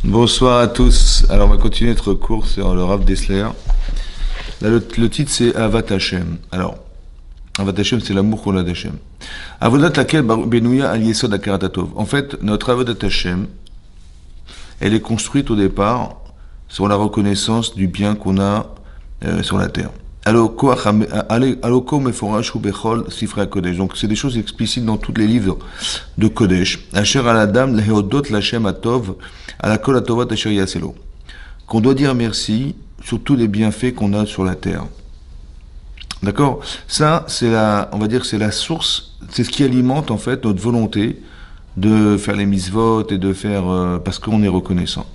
Bonsoir à tous. Alors, on va continuer notre cours sur le Rav Dessler. Là, le titre, c'est Avat Hashem. Alors, Avat Hashem, c'est l'amour qu'on a d'Hashem. Avodat laquelle Benouya al Yesod Akarat Hatov. En fait, notre Avodat Hashem, elle est construite au départ sur la reconnaissance du bien qu'on a sur la terre. Donc, c'est des choses explicites dans tous les livres de Kodesh. Asher al Adam leheodot l'Hashem atov ala kol atovat asher yaselo. Qu'on doit dire merci sur tous les bienfaits qu'on a sur la terre. D'accord? Ça, on va dire, c'est la source, c'est ce qui alimente en fait notre volonté de faire les mitzvot et de faire parce qu'on est reconnaissant.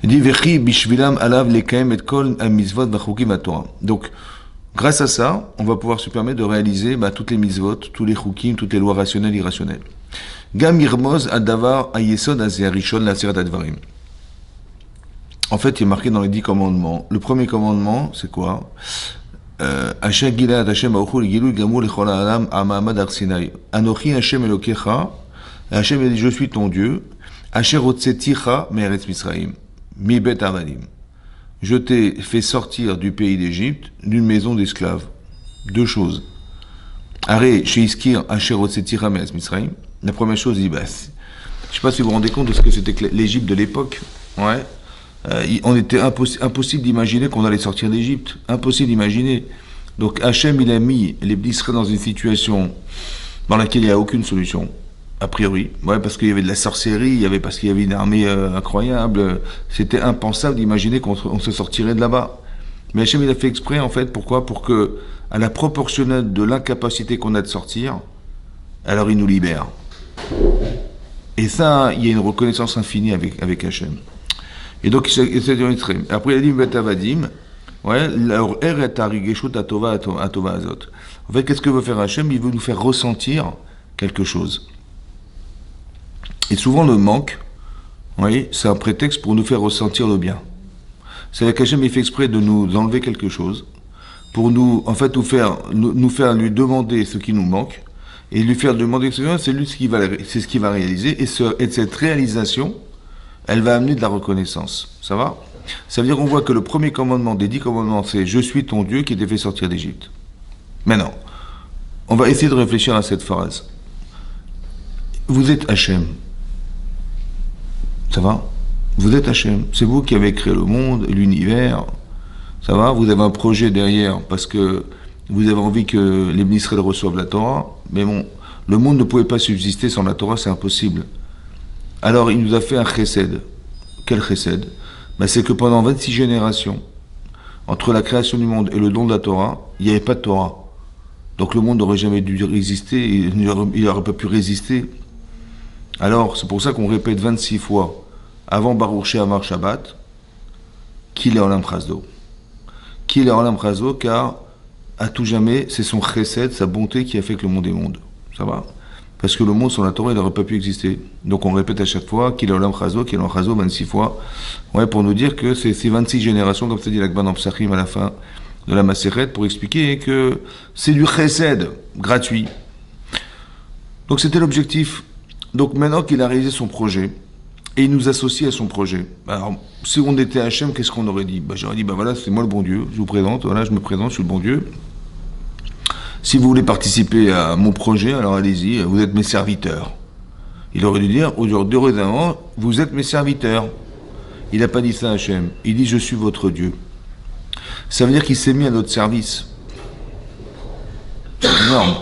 Il dit Vechi bishvilam alav lekaim et kol mitzvot vachukim atorah. Donc, grâce à ça, on va pouvoir se permettre de réaliser toutes les mitzvot, tous les chukim, toutes les lois rationnelles et irrationnelles. Gam yirmoz adavar ayesod azerishon lasirat advarim. En fait, il est marqué dans les 10 commandements. Le premier commandement, c'est quoi? Asher gilad Hashem aochul gilu gamur lechol ha'alam amamad ar Sinai. Anochi Hashem elokecha. Hashem dit, je suis ton Dieu. Asher otseticha me'eretz Misraim. Mi-bet avadim. Je t'ai fait sortir du pays d'Égypte d'une maison d'esclaves. Deux choses. Aré, chez Iskir, Asher otseticha me'eretz Misraim. La première chose, il dit, je sais pas si vous vous rendez compte de ce que c'était l'Égypte de l'époque. Ouais. On était impossible d'imaginer qu'on allait sortir d'Égypte. Impossible d'imaginer. Donc Hachem, il a mis les Bnei Israël dans une situation dans laquelle il n'y a aucune solution, a priori. Ouais, parce qu'il y avait de la sorcellerie, parce qu'il y avait une armée incroyable. C'était impensable d'imaginer qu'on se sortirait de là-bas. Mais Hachem, il a fait exprès, en fait, pourquoi? Pour que, à la proportionnelle de l'incapacité qu'on a de sortir, alors il nous libère. Et ça, il y a une reconnaissance infinie avec Hachem. Et donc, il s'est dit extrême. Après, il a dit, Betavadim, ouais, leur eret arigeshut atova azot. En fait, qu'est-ce que veut faire Hachem? Il veut nous faire ressentir quelque chose. Et souvent, le manque, oui, c'est un prétexte pour nous faire ressentir le bien. C'est-à-dire qu'Hachem, il fait exprès de nous enlever quelque chose, pour nous, en fait, nous faire lui demander ce qui nous manque, et lui faire demander ce qui nous manque, c'est ce qu'il va réaliser, et cette réalisation, elle va amener de la reconnaissance. Ça va? Ça veut dire qu'on voit que le premier commandement des 10 commandements, c'est « Je suis ton Dieu qui t'ai fait sortir d'Égypte ». Maintenant, on va essayer de réfléchir à cette phrase. Vous êtes Hachem. Ça va? Vous êtes Hachem. C'est vous qui avez créé le monde, l'univers. Ça va? Vous avez un projet derrière parce que vous avez envie que les Bnei Israël reçoivent la Torah. Mais bon, le monde ne pouvait pas subsister sans la Torah, c'est impossible. Alors, il nous a fait un chesed. Quel chesed? C'est que pendant 26 générations, entre la création du monde et le don de la Torah, il n'y avait pas de Torah. Donc le monde n'aurait jamais dû résister, il n'aurait pas pu résister. Alors, c'est pour ça qu'on répète 26 fois, avant Baruch She'amar Shabbat, qu'il est Olam Chazdo. Qu'il est Olam Chazdo, car à tout jamais, c'est son chesed, sa bonté qui a fait que le monde est monde. Ça va? Parce que le monde sans la Torah, il n'aurait pas pu exister. Donc on répète à chaque fois qu'il est Olam Chazo, qu'il est Olam Chazo 26 fois. Ouais, pour nous dire que c'est ces 26 générations, comme ça dit l'Akban en Psachim à la fin de la Maseret, pour expliquer que c'est du chesed gratuit. Donc c'était l'objectif. Donc maintenant qu'il a réalisé son projet, et il nous associe à son projet. Alors, si on était Hachem, qu'est-ce qu'on aurait dit? J'aurais dit, voilà, c'est moi le bon Dieu, je vous présente, voilà, je me présente, je suis le bon Dieu. Si vous voulez participer à mon projet, alors allez-y, vous êtes mes serviteurs. Il aurait dû dire, aujourd'hui, dorénavant, vous êtes mes serviteurs. Il n'a pas dit ça à Hachem. Il dit, je suis votre Dieu. Ça veut dire qu'il s'est mis à notre service. C'est énorme.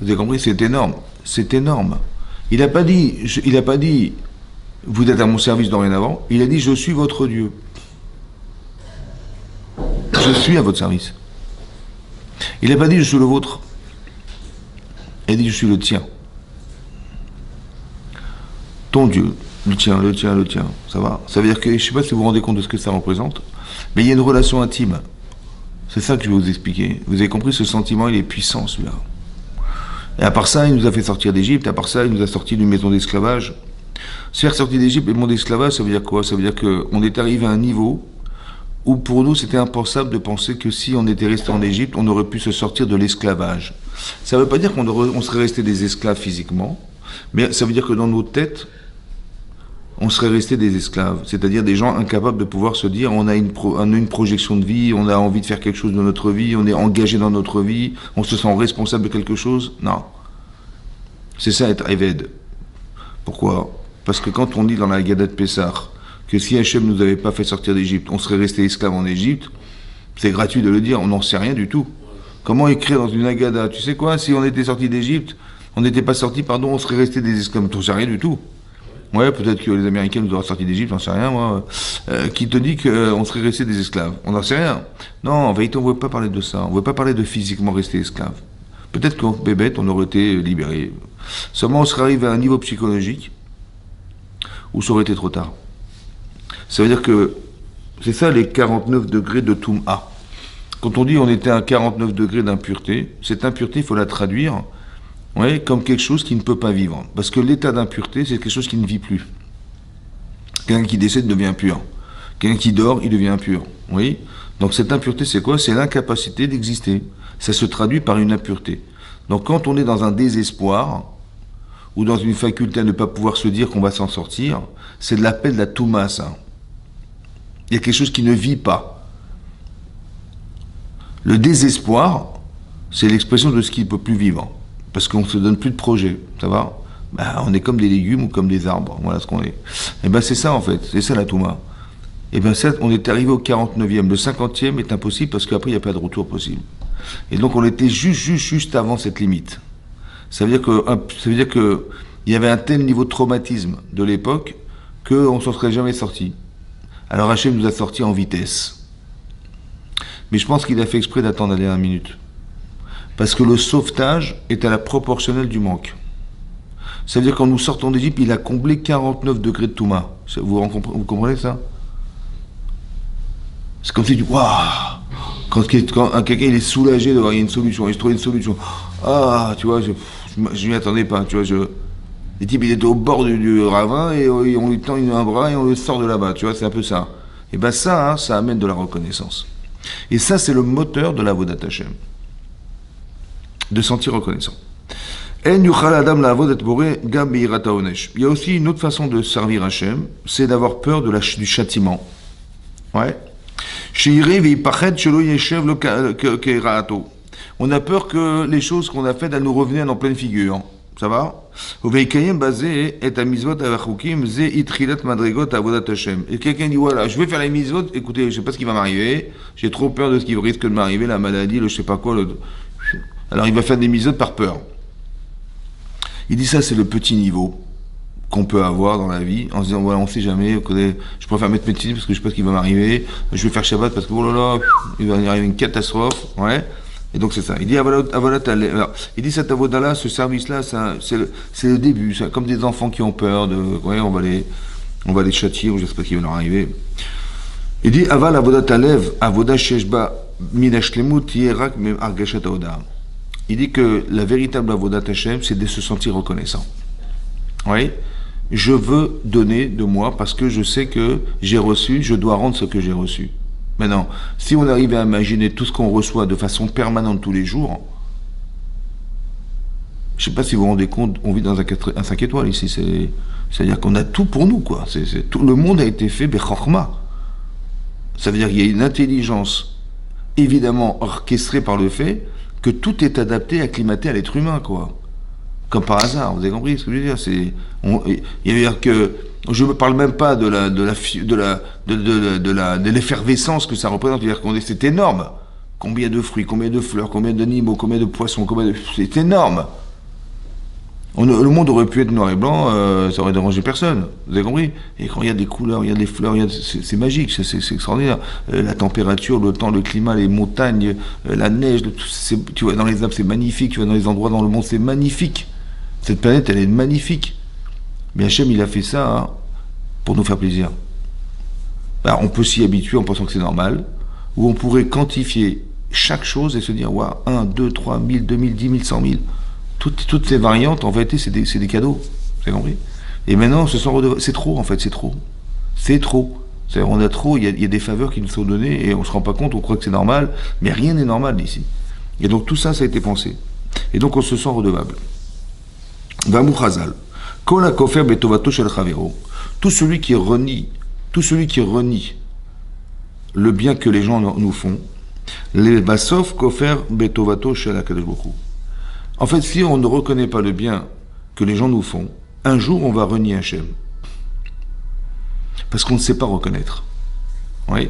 Vous avez compris, c'est énorme. C'est énorme. Il n'a pas dit, vous êtes à mon service dorénavant. Il a dit, je suis votre Dieu. Je suis à votre service. Il n'a pas dit je suis le vôtre. Il a dit je suis le tien. Ton Dieu. Le tien, le tien, le tien. Ça va? Ça veut dire que, je ne sais pas si vous vous rendez compte de ce que ça représente, mais il y a une relation intime. C'est ça que je vais vous expliquer. Vous avez compris, ce sentiment, il est puissant, celui-là. Et à part ça, il nous a fait sortir d'Égypte. À part ça, il nous a sorti d'une maison d'esclavage. Se faire sortir d'Égypte et de maison d'esclavage, ça veut dire quoi? Ça veut dire qu'on est arrivé à un niveau où pour nous c'était impensable de penser que si on était resté en Égypte, on aurait pu se sortir de l'esclavage. Ça ne veut pas dire qu'on serait resté des esclaves physiquement, mais ça veut dire que dans nos têtes, on serait resté des esclaves, c'est-à-dire des gens incapables de pouvoir se dire on a une projection de vie, on a envie de faire quelque chose de notre vie, on est engagé dans notre vie, on se sent responsable de quelque chose. Non. C'est ça être Eved. Pourquoi? Parce que quand on dit dans la Haggadah de Pessah que si Hachem nous avait pas fait sortir d'Égypte, on serait resté esclave en Égypte, c'est gratuit de le dire, on n'en sait rien du tout. Comment écrire dans une Haggadah? Tu sais quoi? Si on était sorti d'Égypte, on n'était pas sorti, pardon, on serait resté des esclaves. Tu n'en sais rien du tout. Ouais, peut-être que les Américains nous auraient sorti d'Égypte, j'en sais rien, moi. Qui te dit qu'on serait resté des esclaves? On n'en sait rien. Non, en vérité, on ne veut pas parler de ça. On ne veut pas parler de physiquement rester esclave. Peut-être qu'en bébête, on aurait été libéré. Seulement, on serait arrivé à un niveau psychologique où ça aurait été trop tard. Ça veut dire que c'est ça les 49 degrés de Toum'a. Quand on dit on était à 49 degrés d'impureté, cette impureté, il faut la traduire comme quelque chose qui ne peut pas vivre. Parce que l'état d'impureté, c'est quelque chose qui ne vit plus. Quelqu'un qui décède devient pur. Quelqu'un qui dort, il devient impur. Oui. Donc cette impureté, c'est quoi? C'est l'incapacité d'exister. Ça se traduit par une impureté. Donc quand on est dans un désespoir, ou dans une faculté à ne pas pouvoir se dire qu'on va s'en sortir, c'est de l'appel de la Touma, ça. Il y a quelque chose qui ne vit pas. Le désespoir, c'est l'expression de ce qui ne peut plus vivre. Parce qu'on ne se donne plus de projet, ça va? On est comme des légumes ou comme des arbres, voilà ce qu'on est. Et c'est ça en fait, c'est ça la Touma. Et ça, on est arrivé au 49e, le 50e est impossible parce qu'après il n'y a pas de retour possible. Et donc on était juste avant cette limite. Ça veut dire que il y avait un tel niveau de traumatisme de l'époque qu'on ne s'en serait jamais sorti. Alors Hachem nous a sortis en vitesse. Mais je pense qu'il a fait exprès d'attendre la dernière minute. Parce que le sauvetage est à la proportionnelle du manque. Ça veut dire qu'en nous sortant d'Égypte, il a comblé 49 degrés de Touma. Vous comprenez ça? C'est comme si tu dis, waouh! Quand quelqu'un il est soulagé de voir il y a une solution, il se trouve une solution. Ah, tu vois, je m'y attendais pas, tu vois, le type il était au bord du ravin et on lui tend un bras et on le sort de là-bas, tu vois, c'est un peu ça. Et ça, ça amène de la reconnaissance. Et ça, c'est le moteur de la Avodat Hashem. De sentir reconnaissant. Il y a aussi une autre façon de servir Hashem, c'est d'avoir peur du châtiment. Ouais. On a peur que les choses qu'on a faites, elles nous reviennent en pleine figure. Ça va? Et quelqu'un dit, voilà, je vais faire les mitzvot, écoutez, je ne sais pas ce qui va m'arriver, j'ai trop peur de ce qui risque de m'arriver, la maladie, le je sais pas quoi. Alors il va faire des mitzvot par peur. Il dit ça, c'est le petit niveau qu'on peut avoir dans la vie, en se disant, voilà, on ne sait jamais, je préfère mettre médecine parce que je ne sais pas ce qui va m'arriver, je vais faire Shabbat parce que, oh là là, il va y arriver une catastrophe, ouais. Et donc c'est ça. Il dit, alors, il dit cette avoda-là, ce service-là, c'est le début, c'est comme des enfants qui ont peur, on va les châtier, ou je ne sais pas ce qui va leur arriver. Il dit, aval avodat alev, avoda sheshba minashlemut yerak mem argashat avoda. Il dit que la véritable avodat Hashem, c'est de se sentir reconnaissant. Oui, je veux donner de moi parce que je sais que j'ai reçu, je dois rendre ce que j'ai reçu. Maintenant, si on arrive à imaginer tout ce qu'on reçoit de façon permanente tous les jours, je ne sais pas si vous vous rendez compte, on vit dans un 5 étoiles ici, c'est-à-dire qu'on a tout pour nous, quoi. Tout, le monde a été fait bechorma. Ça veut dire qu'il y a une intelligence évidemment orchestrée par le fait que tout est adapté, acclimaté à l'être humain, quoi. Comme par hasard, vous avez compris ce que je veux dire? Il y a que je ne parle même pas de l'effervescence que ça représente. C'est énorme. Combien de fruits, combien de fleurs, combien d'animaux, combien de poissons, c'est énorme. Le monde aurait pu être noir et blanc, ça aurait dérangé personne. Vous avez compris? Et quand il y a des couleurs, il y a des fleurs, c'est magique, c'est extraordinaire. La température, le temps, le climat, les montagnes, la neige, tu vois, dans les Alpes, c'est magnifique. Tu vas dans les endroits dans le monde, c'est magnifique. Cette planète, elle est magnifique. Mais Hachem, il a fait ça pour nous faire plaisir. Alors, on peut s'y habituer en pensant que c'est normal, ou on pourrait quantifier chaque chose et se dire, waouh, 1, 2, 3, 1000, 2000, 10 000, 100 000. Toutes ces variantes, en vérité, c'est des cadeaux. Vous avez compris? Et maintenant, c'est trop, en fait, c'est trop. C'est trop. C'est-à-dire, on a trop, il y a des faveurs qui nous sont données et on ne se rend pas compte, on croit que c'est normal, mais rien n'est normal ici. Et donc, tout ça, ça a été pensé. Et donc, on se sent redevable. Vamou Chazal. Kol hakofer betovato shel chavero. Tout celui qui renie le bien que les gens nous font, les basov kofer betovato shel hakadosh baruch hu. En fait, si on ne reconnaît pas le bien que les gens nous font, un jour on va renier Hachem. Parce qu'on ne sait pas reconnaître. Oui.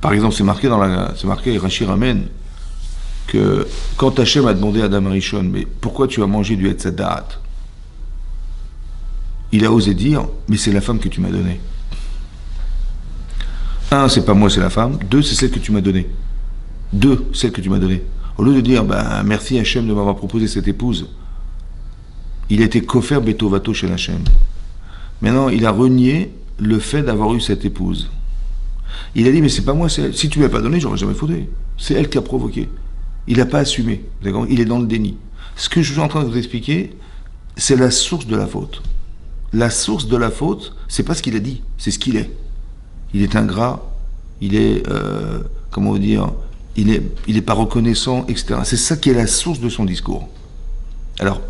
Par exemple, c'est marqué Rashi ramène que quand Hachem a demandé à Adam Arishon, mais pourquoi tu as mangé du Etz Hadaat? Il a osé dire, mais c'est la femme que tu m'as donnée. Un, c'est pas moi, c'est la femme. Deux, c'est celle que tu m'as donnée. Celle que tu m'as donnée. Au lieu de dire, merci Hachem de m'avoir proposé cette épouse, il a été kofer betovato chez Hachem. Maintenant, il a renié le fait d'avoir eu cette épouse. Il a dit, mais c'est pas moi, c'est elle. Si tu ne m'as pas donné, j'aurais jamais fauté. C'est elle qui a provoqué. Il n'a pas assumé. D'accord ? Il est dans le déni. Ce que je suis en train de vous expliquer, c'est la source de la faute. La source de la faute, c'est pas ce qu'il a dit, c'est ce qu'il est. Il est ingrat, il est, comment dire, il est pas reconnaissant, etc. C'est ça qui est la source de son discours. Alors,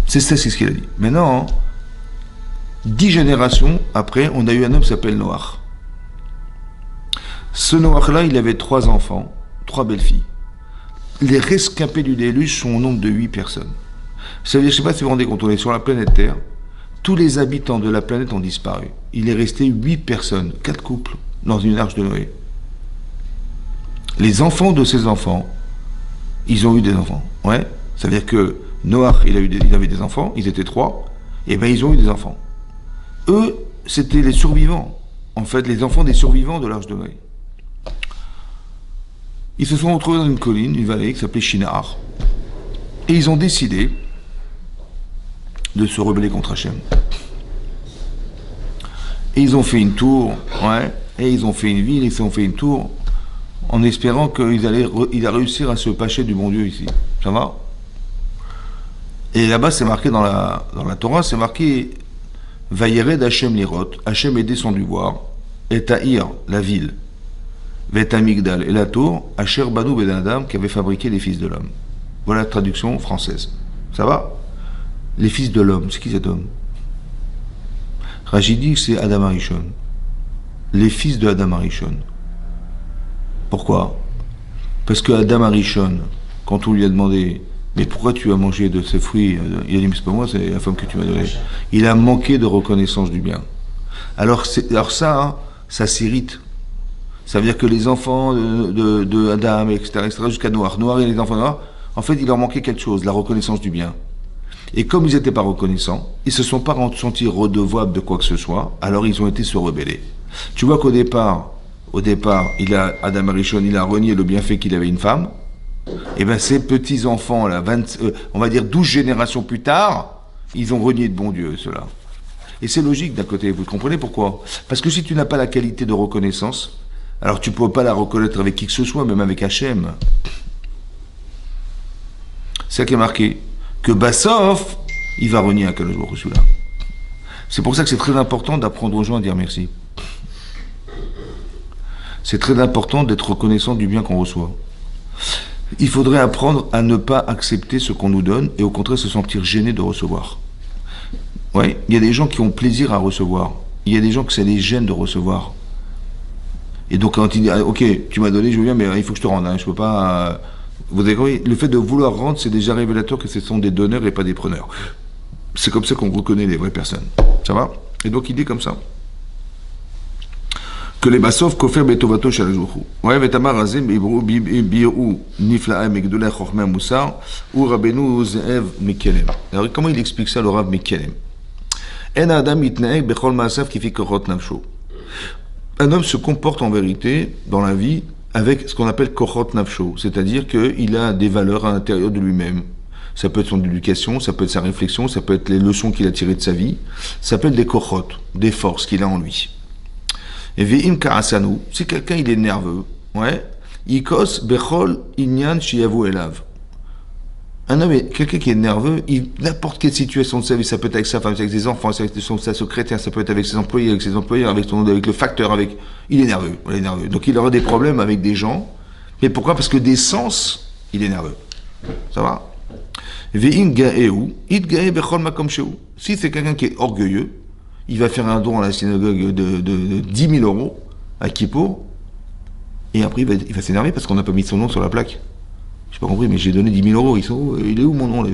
c'est ce qu'il a dit. Maintenant, 10 générations après, on a eu un homme qui s'appelle Noach. Ce Noach-là, il avait 3 enfants, 3 belles-filles. Les rescapés du déluge sont au nombre de 8 personnes. Ça veut dire, je ne sais pas si vous vous rendez compte, on est sur la planète Terre, tous les habitants de la planète ont disparu. Il est resté 8 personnes, 4 couples, dans une arche de Noé. Les enfants de ces enfants, ils ont eu des enfants. Ouais, ça veut dire que Noach, il avait des enfants, ils étaient 3, et bien ils ont eu des enfants. Eux, c'était les survivants. En fait, les enfants des survivants de l'arche de Noé. Ils se sont retrouvés dans une colline, une vallée qui s'appelait Shinar. Et ils ont décidé de se rebeller contre Hachem. Et ils ont fait une tour, ouais, et ils ont fait une ville, ils ont fait une tour, en espérant qu'il allait réussir à se passer du bon Dieu ici. Ça va? Et là-bas, c'est marqué dans la Torah, c'est marqué Vayered Hachem Lirot, Hachem est descendu voir, et Taïr, la ville, Vet Migdal, et la tour, Asher Banu Ben Adam, qui avait fabriqué les fils de l'homme. Voilà la traduction française. Ça va? Les fils de l'homme, c'est qui cet homme? Rashi dit que c'est Adam Arishon. Les fils de Adam Arishon. Pourquoi? Parce que Adam Arishon, quand on lui a demandé mais pourquoi tu as mangé de ces fruits, il a dit mais c'est pas moi, c'est la femme que tu m'as donnée. Il a manqué de reconnaissance du bien. Alors ça, hein, ça s'irrite. Ça veut dire que les enfants de Adam, etc., jusqu'à Noach et les enfants de Noach, en fait, il leur manquait quelque chose, la reconnaissance du bien. Et comme ils n'étaient pas reconnaissants, ils ne se sont pas sentis redevables de quoi que ce soit, alors ils ont été se rebeller. Tu vois qu'au départ, Adam Arishon, il a renié le bienfait qu'il avait une femme, et bien ces petits-enfants, là, on va dire 12 générations plus tard, ils ont renié de bon Dieu, ceux-là. Et c'est logique d'un côté, vous comprenez pourquoi? Parce que si tu n'as pas la qualité de reconnaissance, alors tu ne peux pas la reconnaître avec qui que ce soit, même avec Hachem. C'est ça qui est marqué. Que Bassof, il va renier à Kadosh Baruch Hu là. C'est pour ça que c'est très important d'apprendre aux gens à dire merci. C'est très important d'être reconnaissant du bien qu'on reçoit. Il faudrait apprendre à ne pas accepter ce qu'on nous donne et au contraire se sentir gêné de recevoir. Oui, il y a des gens qui ont plaisir à recevoir. Il y a des gens que ça les gêne de recevoir. Et donc quand il dit ok, tu m'as donné, je veux bien, mais il faut que je te rende. Hein, je peux pas. Vous avez compris, le fait de vouloir rendre, c'est déjà révélateur que ce sont des donneurs et pas des preneurs. C'est comme ça qu'on reconnaît les vraies personnes. Ça va? Et donc il dit comme ça. Que les basov kofer betovato shalajouchou. Ouais, vetamar azim bi'u nifla'a migdolei chochmei musar ou rabbeinu ze'ev mikelem. Alors comment il explique ça le Rav Mikelem? En adam itnaeg bechol ma'asav kifi korot nafsho. Un homme se comporte en vérité dans la vie avec ce qu'on appelle kochot nafsho, c'est-à-dire qu'il a des valeurs à l'intérieur de lui-même. Ça peut être son éducation, ça peut être sa réflexion, ça peut être les leçons qu'il a tirées de sa vie, ça peut être des kochot, des forces qu'il a en lui. Et ve'im ka'asanu, si quelqu'un il est nerveux, ouais, ikos bechol inyan shiyavu elav. Un homme, quelqu'un qui est nerveux, n'importe quelle situation de sa vie, ça peut être avec sa femme, avec ses enfants, avec sa secrétaire, ça peut être avec ses employés, avec le facteur, il est nerveux, Donc il aura des problèmes avec des gens. Mais pourquoi? Parce que des sens, il est nerveux. Ça va? Ve'in ga'ehu, it ga'e bechol makom shehu. Si c'est quelqu'un qui est orgueilleux, il va faire un don à la synagogue de 10 000 euros à Kippour, et après il va s'énerver parce qu'on n'a pas mis son nom sur la plaque. J'ai pas compris, mais j'ai donné 10 000 euros, il est où mon nom là,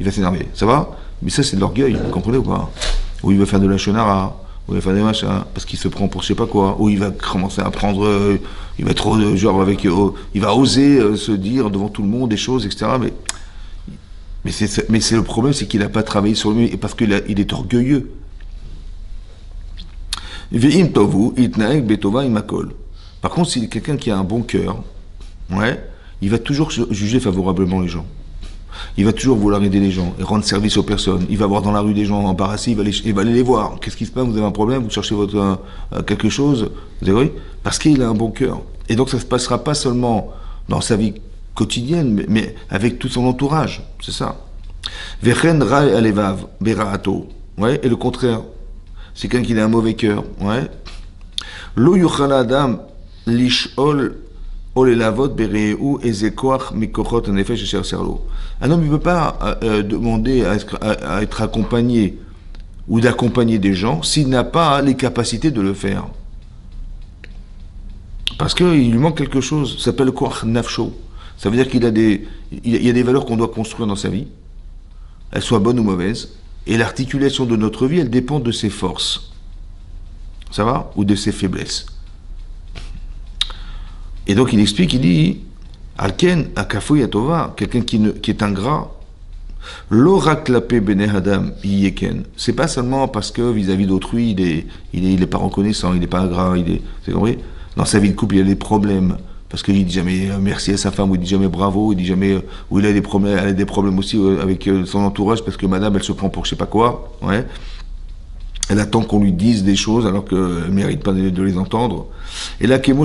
il va s'énerver, ça va? Mais ça c'est de l'orgueil, vous comprenez ou pas? Ou il va faire de la chenara, ou il va faire des machins, parce qu'il se prend pour je sais pas quoi, ou il va commencer à prendre, il va être genre avec, il va oser se dire devant tout le monde des choses, etc. Mais c'est le problème, c'est qu'il n'a pas travaillé sur lui, parce qu'il est orgueilleux. Par contre, s'il est quelqu'un qui a un bon cœur, ouais, il va toujours juger favorablement les gens. Il va toujours vouloir aider les gens et rendre service aux personnes. Il va voir dans la rue des gens embarrassés, il va aller les voir. Qu'est-ce qui se passe? Vous avez un problème? Vous cherchez quelque chose? Vous avez vu? Parce qu'il a un bon cœur. Et donc ça ne se passera pas seulement dans sa vie quotidienne, mais avec tout son entourage. C'est ça. Vechen ra alevav beraato. Ouais, et le contraire. C'est quelqu'un qui a un mauvais cœur. Ouais. Lo yuchal adam lishol olelavot bereu ezekoach mikochot nefesh esher serlo. Un homme ne peut pas demander à être accompagné ou d'accompagner des gens s'il n'a pas les capacités de le faire. Parce qu'il lui manque quelque chose. Ça s'appelle koach nafsho. Ça veut dire qu'il y a des valeurs qu'on doit construire dans sa vie, elles soient bonnes ou mauvaises, et l'articulation de notre vie, elle dépend de ses forces. Ça va? Ou de ses faiblesses. Et donc il explique, il dit, Alken, Akafou Yatova, quelqu'un qui est ingrat, l'oraklapé bene Adam yeken. C'est pas seulement parce que vis-à-vis d'autrui, il est pas reconnaissant, il est pas ingrat, c'est compris? Dans sa vie de couple, il y a des problèmes. Parce qu'il dit jamais merci à sa femme, ou il dit jamais bravo, il dit jamais, ou il a des problèmes, elle a des problèmes aussi avec son entourage, parce que madame, elle se prend pour je sais pas quoi, ouais. Elle attend qu'on lui dise des choses alors qu'elle ne mérite pas de les entendre. Et là, quelqu'un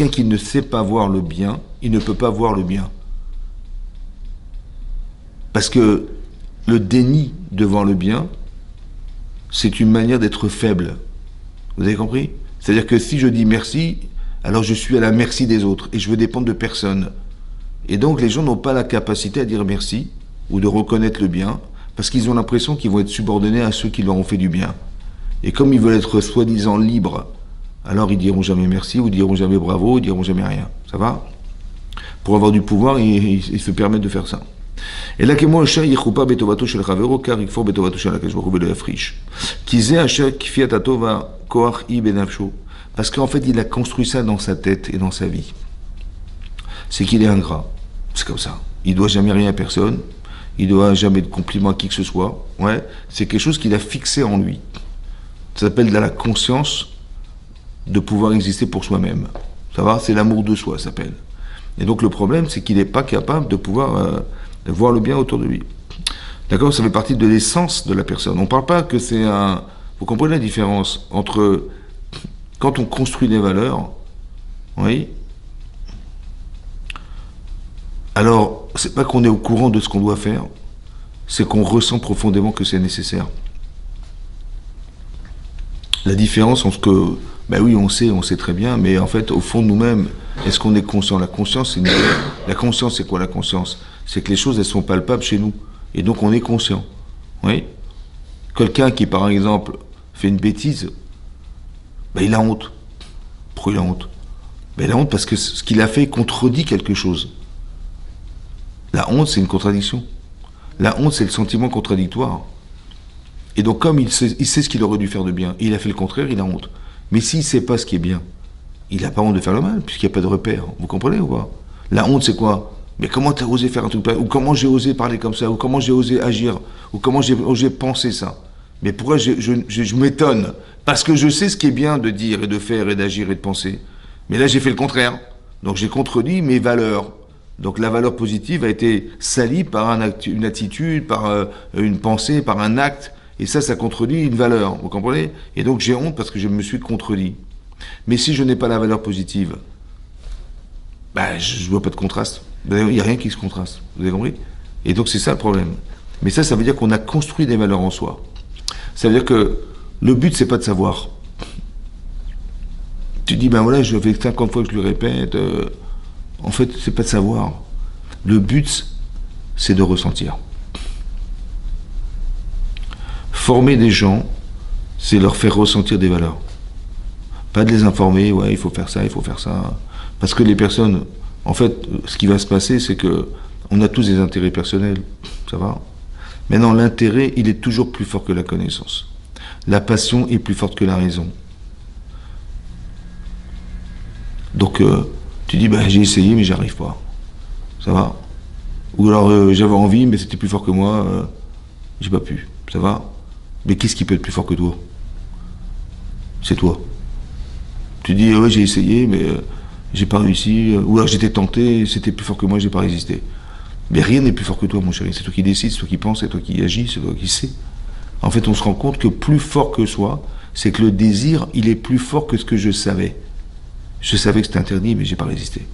qui ne sait pas voir le bien, il ne peut pas voir le bien. Parce que le déni devant le bien, c'est une manière d'être faible. Vous avez compris? C'est-à-dire que si je dis merci, alors je suis à la merci des autres et je veux dépendre de personne. Et donc les gens n'ont pas la capacité à dire merci ou de reconnaître le bien parce qu'ils ont l'impression qu'ils vont être subordonnés à ceux qui leur ont fait du bien. Et comme ils veulent être soi-disant libres, alors ils diront jamais merci ou ils diront jamais bravo, ils diront jamais rien. Ça va? Pour avoir du pouvoir, ils se permettent de faire ça. Et là, car il faut parce qu'en fait, il a construit ça dans sa tête et dans sa vie. C'est qu'il est ingrat. C'est comme ça. Il doit jamais rien à personne. Il doit jamais de compliments à qui que ce soit. Ouais. C'est quelque chose qu'il a fixé en lui. Ça s'appelle la conscience de pouvoir exister pour soi-même. Ça va? C'est l'amour de soi, ça s'appelle. Et donc le problème, c'est qu'il n'est pas capable de pouvoir voir le bien autour de lui. D'accord? Ça fait partie de l'essence de la personne. On ne parle pas que c'est un... Vous comprenez la différence entre quand on construit des valeurs, oui, alors c'est pas qu'on est au courant de ce qu'on doit faire, c'est qu'on ressent profondément que c'est nécessaire. La différence entre que, ben oui, on sait très bien, mais en fait, au fond de nous-mêmes, est-ce qu'on est conscient? La conscience, la conscience, c'est quoi la conscience? C'est que les choses, elles sont palpables chez nous. Et donc, on est conscient. Oui? Quelqu'un qui, par exemple, fait une bêtise, ben il a honte. Pourquoi il a honte? Ben il a honte parce que ce qu'il a fait contredit quelque chose. La honte, c'est une contradiction. La honte, c'est le sentiment contradictoire. Et donc, comme il sait ce qu'il aurait dû faire de bien, et il a fait le contraire, il a honte. Mais s'il ne sait pas ce qui est bien, il n'a pas honte de faire le mal, puisqu'il n'y a pas de repère. Vous comprenez ou pas? La honte, c'est quoi? Mais comment tu as osé faire un truc pareil? Ou comment j'ai osé parler comme ça? Ou comment j'ai osé agir? Ou comment j'ai osé penser ça? Mais pourquoi je m'étonne? Parce que je sais ce qui est bien de dire et de faire et d'agir et de penser. Mais là, j'ai fait le contraire. Donc, j'ai contredit mes valeurs. Donc, la valeur positive a été salie par une attitude, par une pensée, par un acte. Et ça contredit une valeur, vous comprenez? Et donc j'ai honte parce que je me suis contredit. Mais si je n'ai pas la valeur positive, ben, je ne vois pas de contraste. Il n'y a rien qui se contraste, vous avez compris? Et donc c'est ça le problème. Mais ça veut dire qu'on a construit des valeurs en soi. Ça veut dire que le but, c'est pas de savoir. Tu dis, ben voilà, je fais 50 fois que je le répète, En fait, c'est pas de savoir. Le but, c'est de ressentir. Former des gens, c'est leur faire ressentir des valeurs. Pas de les informer, ouais, il faut faire ça, il faut faire ça. Parce que les personnes, en fait, ce qui va se passer, c'est que on a tous des intérêts personnels, ça va. Maintenant, l'intérêt, il est toujours plus fort que la connaissance. La passion est plus forte que la raison. Donc, tu dis, bah, j'ai essayé, mais j'arrive pas. Ça va. Ou alors, j'avais envie, mais c'était plus fort que moi, j'ai pas pu. Ça va. Mais qu'est-ce qui peut être plus fort que toi? C'est toi. Tu dis, ouais, j'ai essayé, mais j'ai pas réussi. Ou alors j'étais tenté, c'était plus fort que moi, j'ai pas résisté. Mais rien n'est plus fort que toi, mon chéri. C'est toi qui décides, c'est toi qui penses, c'est toi qui agis, c'est toi qui sais. En fait, on se rend compte que plus fort que soi, c'est que le désir, il est plus fort que ce que je savais. Je savais que c'était interdit, mais j'ai pas résisté.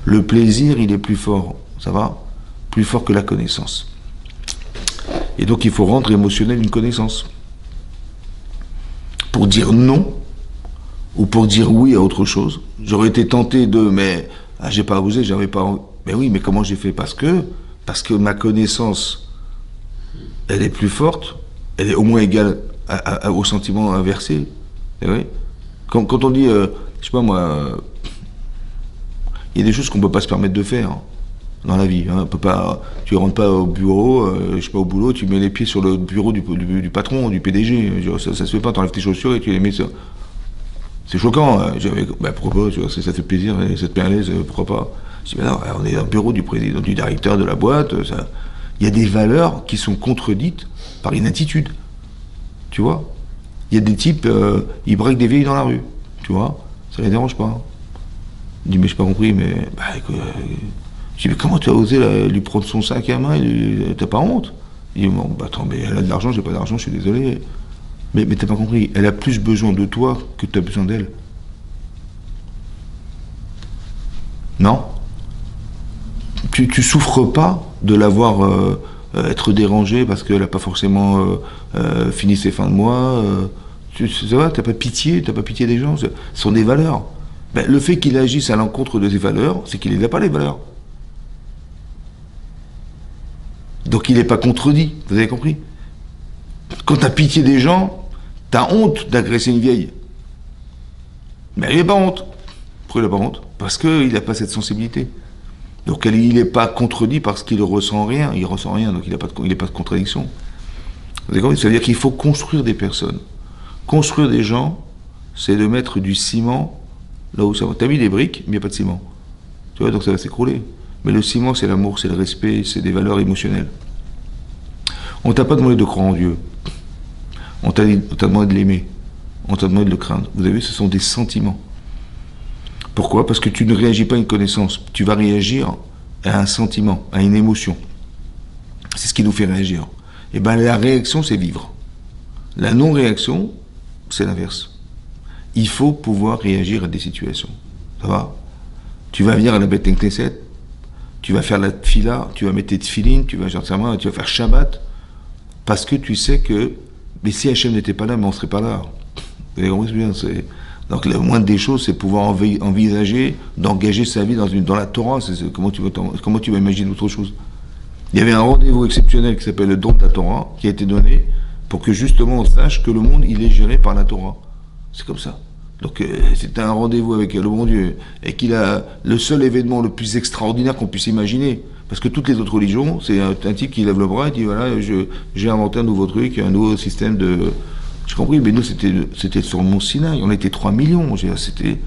Le plaisir, il est plus fort, ça va? Plus fort que la connaissance. Et donc, il faut rendre émotionnel une connaissance. Pour dire non, ou pour dire oui à autre chose. J'aurais été tenté de, mais j'ai pas osé, j'avais pas. Mais oui, mais comment j'ai fait? Parce que ma connaissance, elle est plus forte, elle est au moins égale au sentiment inversé. C'est vrai. Quand on dit, je sais pas moi, il y a des choses qu'on peut pas se permettre de faire dans la vie. Hein. On peut pas, tu rentres pas au bureau, je sais pas au boulot, tu mets les pieds sur le bureau du patron, du PDG. Ça se fait pas. T'enlèves tes chaussures et tu les mets sur. C'est choquant. Bah, pourquoi pas, tu vois, ça fait plaisir, ça te met à l'aise, pourquoi pas. Je dis, ben non, on est dans le bureau du président, du directeur de la boîte. Il y a des valeurs qui sont contredites par une attitude. Tu vois. Il y a des types, ils braquent des vieilles dans la rue. Tu vois. Ça les dérange pas. Je dis, mais j'ai pas compris, mais. Bah, écoute, je dis, mais comment tu as osé lui prendre son sac à main? T'as pas honte? Il dit, bon, bah attends, mais elle a de l'argent, j'ai pas d'argent, je suis désolé. Mais t'as pas compris, elle a plus besoin de toi que tu as besoin d'elle. Non? Tu souffres pas de la voir être dérangée parce qu'elle n'a pas forcément fini ses fins de mois. Ça va, t'as pas pitié des gens. Ce sont des valeurs. Ben, le fait qu'il agisse à l'encontre de ses valeurs, c'est qu'il n'a pas les valeurs. Donc il n'est pas contredit, vous avez compris? Quand tu as pitié des gens, tu as honte d'agresser une vieille. Mais il n'a pas honte. Pourquoi il n'a pas honte? Parce qu'il n'a pas cette sensibilité. Donc il n'est pas contredit parce qu'il ne ressent rien. Il ne ressent rien, donc il n'est pas de contradiction. Vous avez compris? Ça veut dire qu'il faut construire des personnes. Construire des gens, c'est de mettre du ciment là où ça va. Tu as mis des briques, mais il n'y a pas de ciment. Tu vois, donc ça va s'écrouler. Mais le ciment, c'est l'amour, c'est le respect, c'est des valeurs émotionnelles. On t'a pas demandé de croire en Dieu. On t'a demandé de l'aimer. On t'a demandé de le craindre. Vous avez vu, ce sont des sentiments. Pourquoi? Parce que tu ne réagis pas à une connaissance. Tu vas réagir à un sentiment, à une émotion. C'est ce qui nous fait réagir. Et bien, la réaction, c'est vivre. La non-réaction, c'est l'inverse. Il faut pouvoir réagir à des situations. Ça va? Tu vas venir à la Beth Knesset, tu vas faire la tfila, tu vas mettre tes tfilines, tu vas faire Shabbat, parce que tu sais que, mais si Hachem n'était pas là, mais on ne serait pas là. Vous avez compris bien? Donc la moindre des choses, c'est pouvoir envisager d'engager sa vie dans la Torah. Comment tu vas imaginer autre chose? Il y avait un rendez-vous exceptionnel qui s'appelle le don de la Torah, qui a été donné pour que justement on sache que le monde, il est géré par la Torah. C'est comme ça. Donc c'est un rendez-vous avec le bon Dieu, et qu'il a le seul événement le plus extraordinaire qu'on puisse imaginer. Parce que toutes les autres religions, c'est un type qui lève le bras et dit voilà, j'ai inventé un nouveau truc, un nouveau système de... J'ai compris, mais nous c'était sur le mont Sinaï, on était 3 millions, c'était...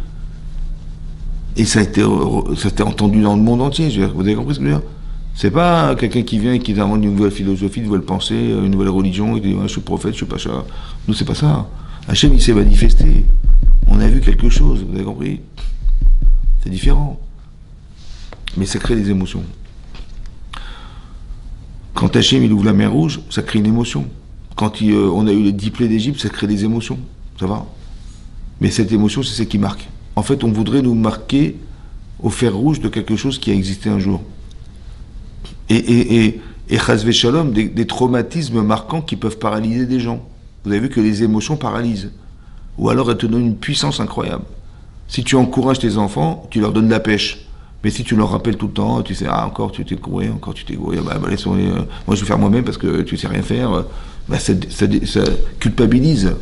Et ça a été entendu dans le monde entier, vous avez compris ce que je veux dire? C'est pas quelqu'un qui vient et qui invente une nouvelle philosophie, une nouvelle pensée, une nouvelle religion, et qui dit je suis prophète, je suis pas ça. Nous c'est pas ça. Hachem il s'est manifesté. On a vu quelque chose, vous avez compris? C'est différent. Mais ça crée des émotions. Quand Hachem il ouvre la mer Rouge, ça crée une émotion. Quand on a eu les 10 plaies d'Égypte, ça crée des émotions. Ça va? Mais cette émotion, c'est ce qui marque. En fait, on voudrait nous marquer au fer rouge de quelque chose qui a existé un jour. Et chas v'shalom, des traumatismes marquants qui peuvent paralyser des gens. Vous avez vu que les émotions paralysent. Ou alors elles te donnent une puissance incroyable. Si tu encourages tes enfants, tu leur donnes de la pêche. Mais si tu leur rappelles tout le temps, tu sais, ah, encore tu t'es gouré, laisse-moi, moi je vais faire moi-même parce que tu sais rien faire, ça culpabilise.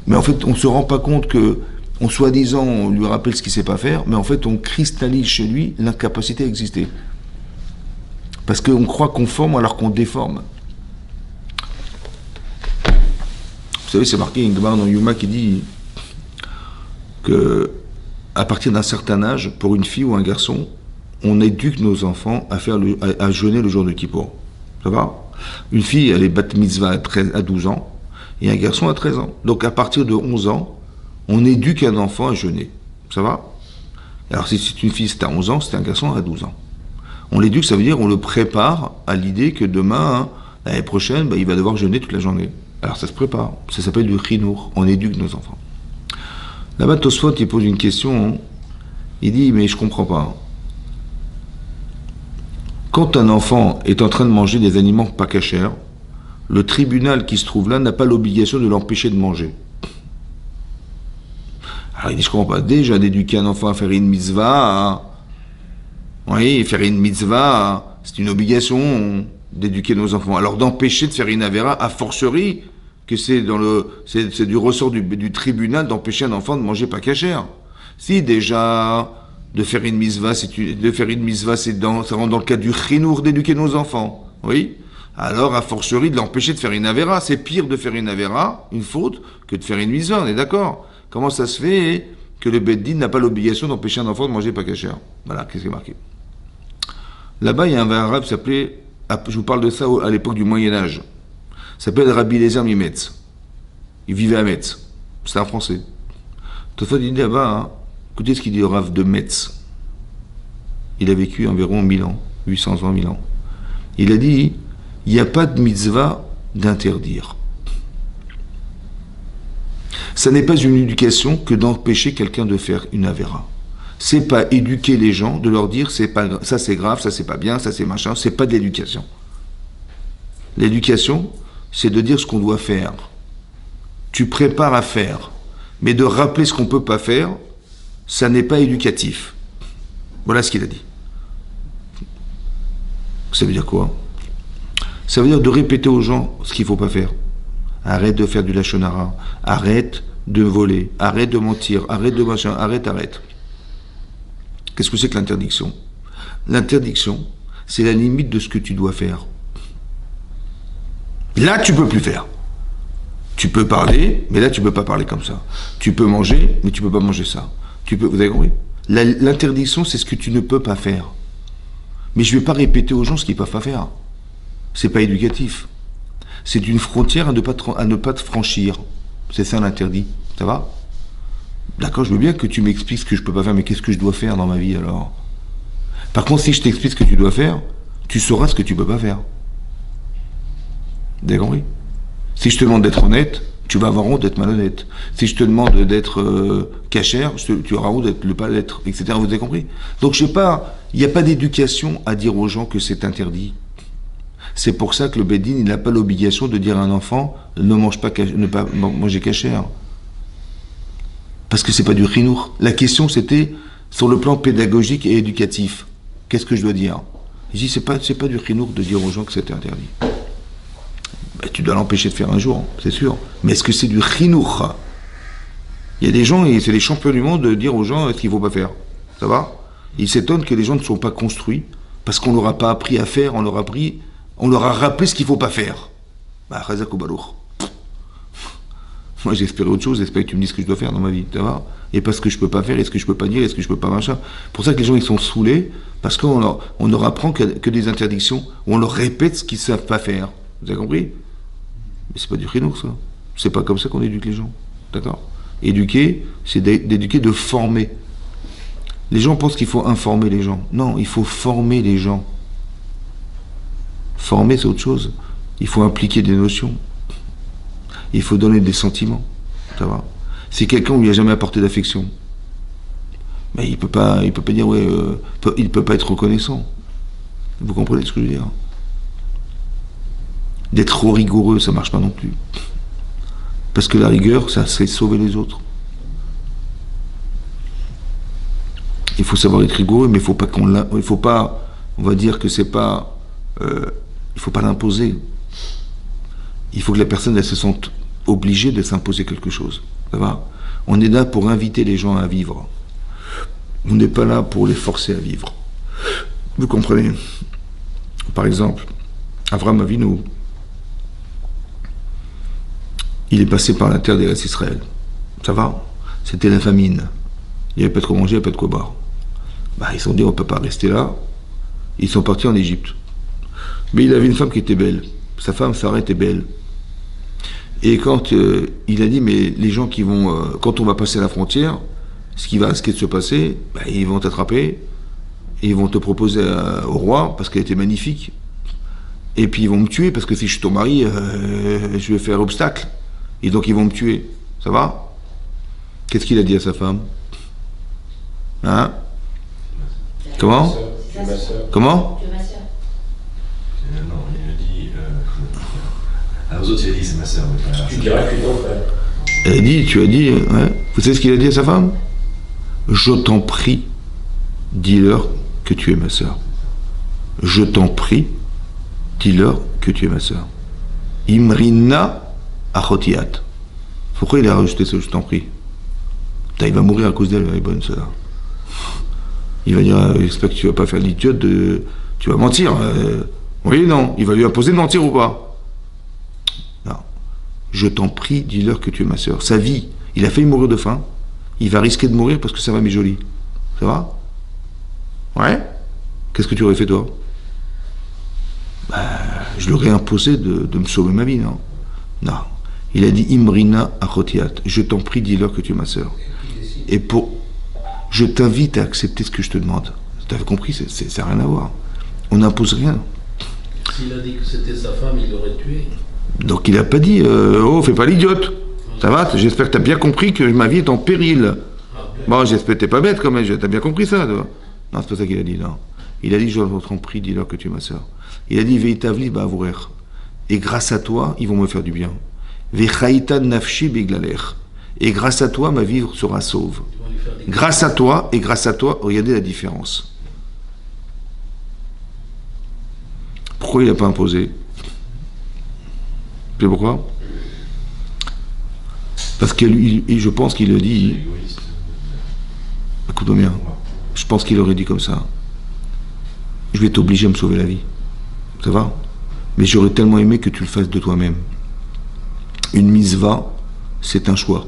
Mais en fait, on ne se rend pas compte que, en soi-disant, on lui rappelle ce qu'il ne sait pas faire, mais en fait, on cristallise chez lui l'incapacité à exister. Parce qu'on croit qu'on forme alors qu'on déforme. Vous savez, c'est marqué, il y a une Gemara dans Yuma qui dit que à partir d'un certain âge, pour une fille ou un garçon, on éduque nos enfants à jeûner le jour de Kippour. Ça va? Une fille, elle est bat mitzvah à 12 ans, et un garçon à 13 ans. Donc à partir de 11 ans, on éduque un enfant à jeûner. Ça va? Alors si c'est une fille, c'est à 11 ans, c'est un garçon à 12 ans. On l'éduque, ça veut dire on le prépare à l'idée que demain, l'année prochaine, il va devoir jeûner toute la journée. Alors ça se prépare. Ça s'appelle du chinour. On éduque nos enfants. Là-bas, Tosfot, il pose une question. Il dit, mais je comprends pas. Quand un enfant est en train de manger des aliments pas cachers, le tribunal qui se trouve là n'a pas l'obligation de l'empêcher de manger. Alors il dit, je comprends pas. Déjà d'éduquer un enfant à faire une mitzvah, oui, faire une mitzvah, c'est une obligation d'éduquer nos enfants. Alors d'empêcher de faire une avéra, a fortiori, que c'est du ressort du tribunal d'empêcher un enfant de manger pas cachère. Si déjà de faire une mitzvah, ça rentre dans le cadre du chinour d'éduquer nos enfants, oui. Alors a fortiori de l'empêcher de faire une avéra, c'est pire de faire une avéra, une faute, que de faire une mitzvah, on est d'accord. Comment ça se fait que le Beit Din n'a pas l'obligation d'empêcher un enfant de manger pas cachère? Voilà, qu'est-ce qui est marqué. Là-bas, il y a un arabe qui s'appelait, je vous parle de ça à l'époque du Moyen-Âge, il s'appelle Rabbi Eliezer Mimetz. Il vivait à Metz. C'est un Français. Toutefois, il dit là-bas, écoutez ce qu'il dit au Rav de Metz. Il a vécu environ 1000 ans, 800 ans, 1000 ans. Il a dit, il n'y a pas de mitzvah d'interdire. Ça n'est pas une éducation que d'empêcher quelqu'un de faire une avéra. C'est pas éduquer les gens, de leur dire ça c'est grave, ça c'est pas bien, ça c'est machin, c'est pas de l'éducation. L'éducation, c'est de dire ce qu'on doit faire. Tu prépares à faire. Mais de rappeler ce qu'on ne peut pas faire, ça n'est pas éducatif. Voilà ce qu'il a dit. Ça veut dire quoi? Ça veut dire de répéter aux gens ce qu'il ne faut pas faire. Arrête de faire du lachon hara, arrête de voler, arrête de mentir, arrête de machin, arrête. Qu'est-ce que c'est que l'interdiction? L'interdiction, c'est la limite de ce que tu dois faire. Là, tu peux plus faire. Tu peux parler, mais là, tu peux pas parler comme ça. Tu peux manger, mais tu peux pas manger ça. Vous avez compris? L'interdiction, c'est ce que tu ne peux pas faire. Mais je vais pas répéter aux gens ce qu'ils peuvent pas faire. C'est pas éducatif. C'est une frontière à ne pas te franchir. C'est ça l'interdit. Ça va? D'accord, je veux bien que tu m'expliques ce que je peux pas faire, mais qu'est-ce que je dois faire dans ma vie alors? Par contre, si je t'explique ce que tu dois faire, tu sauras ce que tu peux pas faire. Vous avez compris? Si je te demande d'être honnête, tu vas avoir honte d'être malhonnête. Si je te demande d'être cachère, tu auras honte de ne pas l'être, etc. Vous avez compris? Donc il n'y a pas d'éducation à dire aux gens que c'est interdit. C'est pour ça que le Beit Din, il n'a pas l'obligation de dire à un enfant ne pas manger cachère. Parce que c'est pas du chinour. La question c'était sur le plan pédagogique et éducatif. Qu'est-ce que je dois dire? Je dis c'est pas du chinour de dire aux gens que c'est interdit. Tu dois l'empêcher de faire un jour, c'est sûr. Mais est-ce que c'est du chinour? Il y a des gens, et c'est les champions du monde de dire aux gens ce qu'il ne faut pas faire. Ça va? Ils s'étonnent que les gens ne sont pas construits parce qu'on ne leur a pas appris à faire, on leur a rappelé ce qu'il ne faut pas faire. Chazak ou Balour. Moi j'espérais autre chose, j'espérais que tu me dises ce que je dois faire dans ma vie, ça va? Et pas ce que je peux pas faire, et ce que je peux pas dire, et ce que je peux pas machin. Pour ça que les gens ils sont saoulés, parce qu'on leur apprend que des interdictions, où on leur répète ce qu'ils ne savent pas faire. Vous avez compris? Mais c'est pas du chinour, ça. C'est pas comme ça qu'on éduque les gens. D'accord? Éduquer, c'est d'éduquer, de former. Les gens pensent qu'il faut informer les gens. Non, il faut former les gens. Former, c'est autre chose. Il faut impliquer des notions. Il faut donner des sentiments. Ça va? Si quelqu'un ne lui a jamais apporté d'affection, mais il peut pas dire, il peut pas être reconnaissant. Vous comprenez ce que je veux dire? D'être trop rigoureux, ça marche pas non plus. Parce que la rigueur, ça c'est sauver les autres. il faut savoir être rigoureux, mais il faut pas il faut pas, on va dire que c'est pas, il faut pas l'imposer. Il faut que la personne elle se sente obligée de s'imposer quelque chose. Ça va? On est là pour inviter les gens à vivre. On n'est pas là pour les forcer à vivre. Vous comprenez? Par exemple, Avraham Avinu, il est passé par la terre d'Eretz Israël. Ça va? C'était la famine. Il n'y avait pas de quoi manger, il n'y avait pas de quoi boire. Bah, ils se sont dit, on ne peut pas rester là. Ils sont partis en Égypte. Mais il avait une femme qui était belle. Sa femme, Sarah, était belle. Et quand il a dit, mais les gens qui vont, quand on va passer la frontière, ce qui va risquer de se passer, bah, ils vont t'attraper, et ils vont te proposer au roi, parce qu'elle était magnifique. Et puis ils vont me tuer, parce que si je suis ton mari, je vais faire obstacle. Et donc ils vont me tuer. Ça va? Qu'est-ce qu'il a dit à sa femme? Hein? Comment? Comment? Non, il me dit. Aux autres, il a dit c'est ma soeur, mais pas. Tu diras que ton frère. Elle a dit, tu as dit, ouais. Vous savez ce qu'il a dit à sa femme? Je t'en prie, dis-leur que tu es ma soeur. Je t'en prie, dis-leur que tu es ma soeur. Imrina achotiat. Pourquoi il a rajouté ça, je t'en prie? Il va mourir à cause d'elle, elle est bonne, celle-là. Il va dire, j'espère que tu vas pas faire l'idiote de... Tu vas mentir. Oui, non. Il va lui imposer de mentir ou pas? Non. Je t'en prie, dis-leur que tu es ma soeur. Sa vie, il a failli mourir de faim. Il va risquer de mourir parce que sa femme est jolie. Ça va? Ouais? Qu'est-ce que tu aurais fait, toi? Bah, je lui aurais imposé de me sauver ma vie, non? Non. Il a dit, Imrina achotiat. Je t'en prie, dis-leur que tu es ma soeur. Et pour... Je t'invite à accepter ce que je te demande. Tu as compris? Ça n'a rien à voir. On n'impose rien. S'il a dit que c'était sa femme, il l'aurait tué. Donc il n'a pas dit oh, fais pas l'idiote. Ça va? J'espère que tu as bien compris que ma vie est en péril. Bon, j'espère que tu n'es pas bête quand même. Tu as bien compris ça, toi? Non, c'est pas ça qu'il a dit, non. Il a dit, je t'en prie, dis-leur que tu es ma soeur. Il a dit, veitavli ba'avourer. Et grâce à toi, ils vont me faire du bien. Vechaïta nafshi beglaler. Et grâce à toi, ma vie sera sauve. Grâce à toi, regardez la différence. Pourquoi il n'a pas imposé? Tu sais pourquoi? Parce que lui, je pense qu'il le dit. Écoute-moi bien. Je pense qu'il aurait dit comme ça. Je vais t'obliger à me sauver la vie. Ça va? Mais j'aurais tellement aimé que tu le fasses de toi-même. Une misva, c'est un choix.